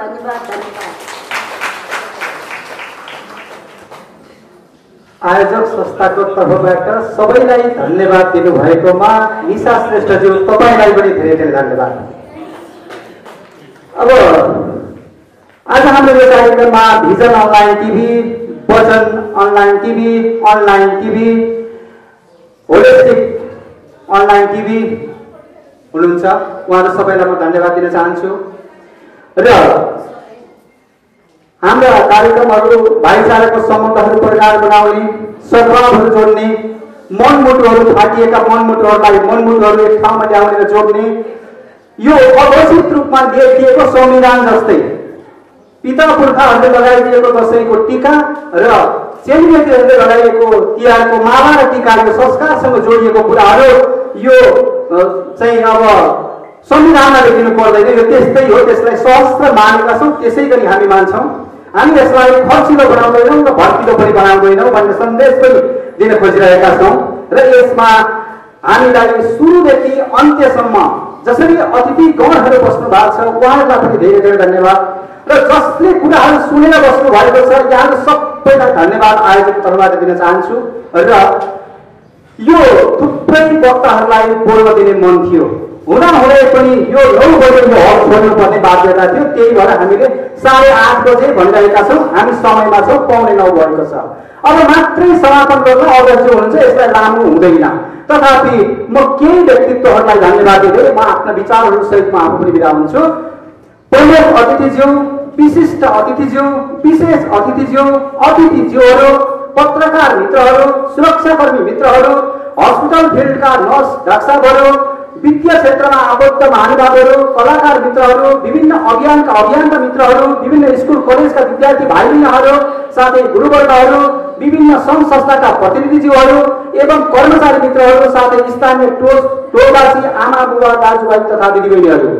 आयोजक संस्थाको तर्फबाट सबैलाई धन्यवाद दिनुभएकोमा निशा श्रेष्ठज्यू तपाईँलाई पनि धेरै धन्यवाद। अब आज हाम्रो यो कार्यक्रममा भिजन अनलाइन टिभी, वचन online TV, holistic online TV हुनुहुन्छ, उहाँहरू सबैलाई म धन्यवाद दिन चाहन्छु। र हाम्रा कार्यक्रमहरू भाइचाराको सम्बन्धहरू प्रगाढ बनाउने, सद्भावहरू जोड्ने, मनमुटुहरू फाटिएका मनमुटुहरू एक ठाउँमा ल्याउने र जोड्ने, यो अघोषित रूपमा लेखिएको संविधान जस्तै पिता पुर्खाहरूले लगाइदिएको दसैँको टीका र चेलीबेटीहरूले लगाइएको तिहारको माला र टीकाको संस्कारसँग जोडिएको कुराहरू यो चाहिँ अब संविधानमा लेखिनु पर्दैन, यो त्यस्तै हो। त्यसलाई सहस्त्र मानेका छौँ, त्यसै गरी हामी मान्छौँ। हामी यसलाई खर्चिलो बनाउँदैनौँ र भर्किलो पनि बनाउँदैनौँ भन्ने सन्देश पनि दिन खोजिरहेका छौँ। र यसमा हामीलाई सुरुदेखि अन्त्यसम्म जसरी अतिथि गणहरू बस्नु भएको छ उहाँहरूलाई पनि धेरै धन्यवाद। र जसले कुराहरू सुनेर बस्नु भएको छ यहाँहरू सबैलाई धन्यवाद आयोजक तर्फबाट दिन चाहन्छु। र यो थुप्रै वक्ताहरूलाई बोल्न दिने मन थियो, हुँदै पनि यो 9 बजे यो हल छोड्नुपर्ने बाध्यता थियो। त्यही भएर हामीले 8:30 बजे भनिरहेका छौँ, हामी समयमा छौँ, 8:45 भएको छ। अब मात्रै समापन गर्न अध्यक्ष हुनुहुन्छ, यसलाई लामो हुँदैन। तथापि म केही व्यक्तित्वहरूलाई धन्यवाद दिँदै म आफ्ना विचारहरू सहित म आफू पनि बिदा हुन्छु। प्रमुख अतिथिज्यू, विशिष्ट अतिथिज्यू, विशेष अतिथिज्यूहरू, पत्रकार मित्रहरू, सुरक्षाकर्मी मित्रहरू, हस्पिटल फिल्डका नर्स डाक्टरहरू, वित्तीय क्षेत्रमा आबद्ध महानुभावहरू, कलाकार मित्रहरू, विभिन्न अभियानका मित्रहरू, विभिन्न स्कुल कलेजका विद्यार्थी भाइ बहिनीहरू, साथै गुरुवर्गहरू, विभिन्न सङ्घ संस्थाका प्रतिनिधिज्यूहरू एवं कर्मचारी मित्रहरू, साथै स्थानीय टोलवासी आमा बुबा दाजुभाइ तथा दिदीबहिनीहरू,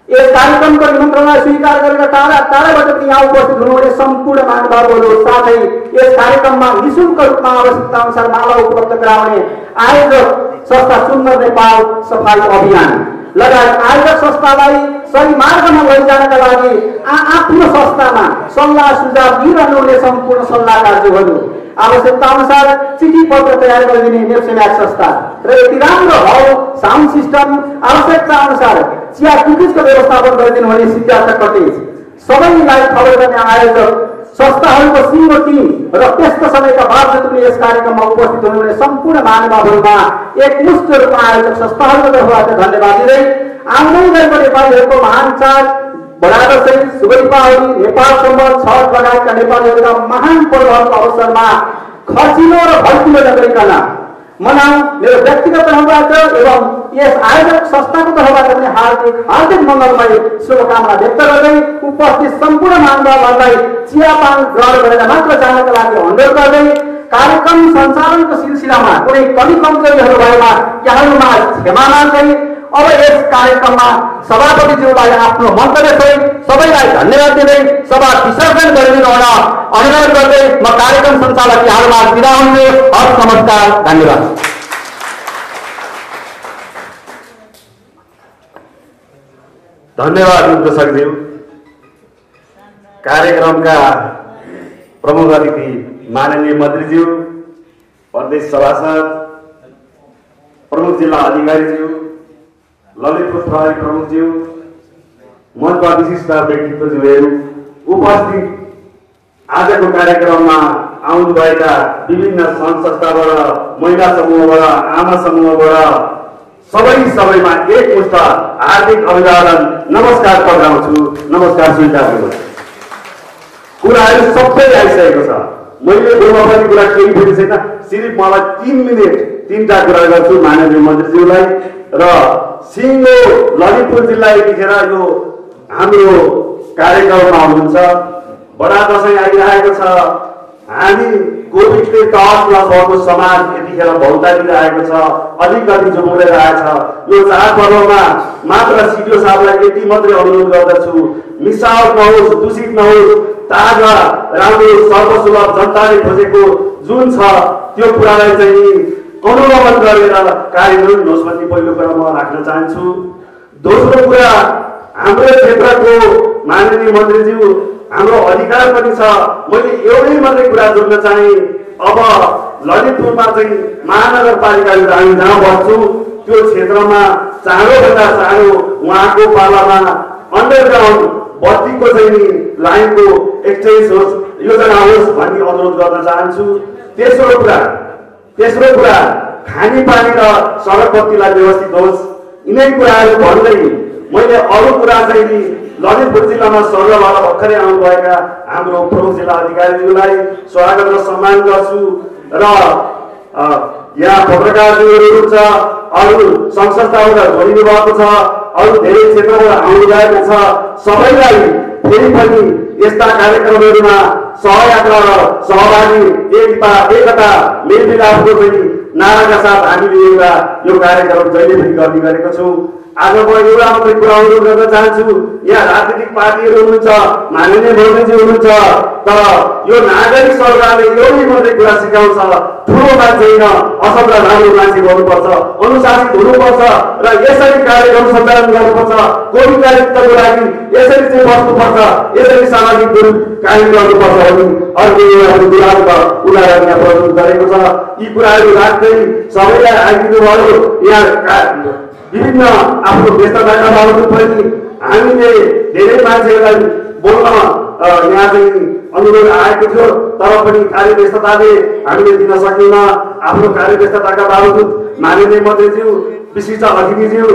यस कार्यक्रमको निमन्त्रणा स्वीकार गरेर टाढा टाढाबाट पनि यहाँ उपस्थित हुनुहुने सम्पूर्ण महानुभावहरू, साथै यस कार्यक्रममा निःशुल्क रूपमा आवश्यकता अनुसार माला उपलब्ध गराउने आयोजक संस्था सुन्दर नेपाल सफाई अभियान लगायत आयोजक संस्थालाई सही मार्गमा लैजानका लागि आफ्नो संस्थामा सल्लाह सुझाव दिइरहनुहुने सम्पूर्ण सल्लाहकारज्यूहरू, आवश्यकता अनुसार चिठी पत्र तयार गरिदिने नेप्सेम्याक संस्था र यति राम्रो हल साउन्ड सिस्टम, आवश्यकता अनुसार चिया कुकिजको व्यवस्थापन गरिदिनु हुने सिद्धार्थ कटेज, सबैलाई खबर गर्ने आयोजक संस्थाहरूको सिङ्गो टिम र व्यस्त समयका बावजुद पनि यस कार्यक्रममा उपस्थित हुनुहुने सम्पूर्ण महानुभावहरूमा एकमुष्ट रूपमा आयोजक संस्थाहरूको तर्फबाट धन्यवाद दिँदै आउँदै गरेको नेपालीहरूको महान चाड बडादशैँ, शुभ दीपावली, नेपाल सम्वत, छठ लगायतका नेपालीहरूका महान पर्वहरूको अवसरमा खर्चिलो र भड्किलो नगरिकन मनाऊ मेरो व्यक्तिगत तर्फबाट एवं यस आयोजक संस्थाको तर्फबाट पनि हार्दिक मङ्गलमय शुभकामना व्यक्त गर्दै उपस्थित सम्पूर्ण महानुभावहरूलाई चियापान ग्रहण गरेर मात्र जानको लागि अनुरोध गर्दै कार्यक्रम सञ्चालनको सिलसिलामा कुनै कमी कमजोरीहरू भएमा यहाँहरूमा क्षमा माग्दै अब यस कार्यक्रममा सभापतिज्यूलाई आफ्नो मन्तव्यसहित सबैलाई धन्यवाद दिँदै सभा विसर्जन गरिदिनु हुन अनुरोध गर्दै म कार्यक्रम सञ्चालक यहाँहरूमा बिदा हुन्छु। हस्, नमस्कार, धन्यवाद। धन्यवाद निर्देशकज्यू। कार्यक्रमका प्रमुख अतिथि माननीय मन्त्रीज्यू, प्रदेश सभासद, प्रमुख जिल्ला अधिकारीज्यू, ललितपुर प्रहरी प्रमुखज्यू, मञ्चमा विशिष्ट व्यक्तित्वज्यूहरू, उपस्थित आजको कार्यक्रममा आउनुभएका विभिन्न सङ्घ संस्थाबाट, महिला समूहबाट, आमा समूहबाट सबैमा एकमुष्ट हार्दिक अभिवादन, नमस्कार पठाउँछु। नमस्कार स्वीकार गर्नुहोस्। कुराहरू सबै आइसकेको छ। मैले बोल्न पनि कुरा केही पनि छैन। सिर्फ मलाई 3 मिनट 3टा कुरा गर्छु माननीय मन्त्रीज्यूलाई र सिङ्गो ललितपुर जिल्ला यतिखेर यो हाम्रो कार्यक्रममा हुनुहुन्छ। बडा दशैं आइरहेको छ। हामी कोभिडले तहस नहस भएको समाज यतिखेर भौतारिरहेको छ, अलिकति जोगिरहेछ। यो चाडपर्वमा मात्र सिडिओ साहबलाई यति मात्रै अनुरोध गर्दछु, मिसावट नहोस्, दूषित नहोस्, ताजा राम्रो सर्वसुलभ जनताले खोजेको जुन छ त्यो कुरालाई चाहिँ अनुगमन गरेर कार्यान्वयन होस् भन्ने पहिलो कुरा म राख्न चाहन्छु। दोस्रो कुरा, हाम्रो क्षेत्रको माननीय मन्त्रीज्यू, हाम्रो अधिकार पनि छ। मैले एउटै मात्रै कुरा जोड्न चाहे, अब ललितपुरमा चाहिँ महानगरपालिका हामी जहाँ बस्छु त्यो क्षेत्रमा चाँडोभन्दा चाँडो उहाँको पालामा अन्डरग्राउन्ड बत्तीको चाहिँ लाइनको एक्सचेन्ज होस्, योजना होस् भन्ने अनुरोध गर्न चाहन्छु। तेस्रो कुरा खानेपानी र सडक बत्तीलाई व्यवस्थित होस्। यिनै कुराहरू भन्दै मैले अरू कुरा चाहिँ ललितपुर जिल्लामा सर्वबाट भर्खरै आउनुभएका हाम्रो प्रमुख जिल्ला अधिकारीज्यूलाई स्वागत र सम्मान गर्छु र यहाँ पत्रकारज्यूहरू हुनुहुन्छ, अरू सङ्घ संस्थाबाट जोडिनु भएको छ, अरू धेरै क्षेत्रबाट आउनुभएको छ। सबैलाई फेरि पनि यस्ता कार्यक्रमहरूमा सहयात्रा र सहभागी एकता मेलमिलापको पनि नाराका साथ हामीले एउटा यो कार्यक्रम जहिले पनि गर्ने गरेको छौँ। आज म एउटा मात्रै कुरा अनुरोध गर्न चाहन्छु। यहाँ राजनीतिक पार्टीहरू हुनुहुन्छ, माननीय मन्त्रीजी हुनुहुन्छ, तर यो नागरिक सरकारले एउटै मात्रै कुरा सिकाउँछ, ठुलो मान्छे होइन, असल र राम्रो मान्छे गर्नुपर्छ, अनुशासित हुनुपर्छ र यसरी कार्यक्रम सञ्चालन गर्नुपर्छ। कोभिडको लागि यसरी चाहिँ बस्नुपर्छ, यसरी सामाजिक दूरी कायम गर्नुपर्छ भनी अर्को एउटा कुराको उदाहरण यहाँ प्रस्तुत गरेको छ। यी कुराहरू राख्दै सबैलाई आइदिनु भयो। यहाँ विभिन्न आफ्नो व्यस्तताका बावजुद पनि हामीले धेरै मान्छेहरूलाई बोल्न यहाँ चाहिँ अनुरोध आएको थियो, तर पनि कार्यव्यस्तताले हामीले दिन सकिएन। आफ्नो कार्यव्यस्तताका बावजुद माननीय मन्त्रीज्यू, विशिष्ट अतिथिज्यू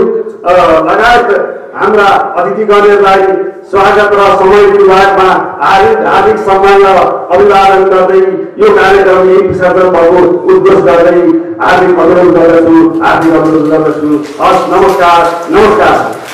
लगायत हाम्रा अतिथिगणहरूलाई स्वागत र समय विभागमा हार्दिक सम्मान र अभिवादन गर्दै यो कार्यक्रम यही विसर्जन भएको उद्घोष गर्दै हार्दिक अनुरोध गर्दछु, हार्दिक अनुरोध गर्दछु। हस्, नमस्कार।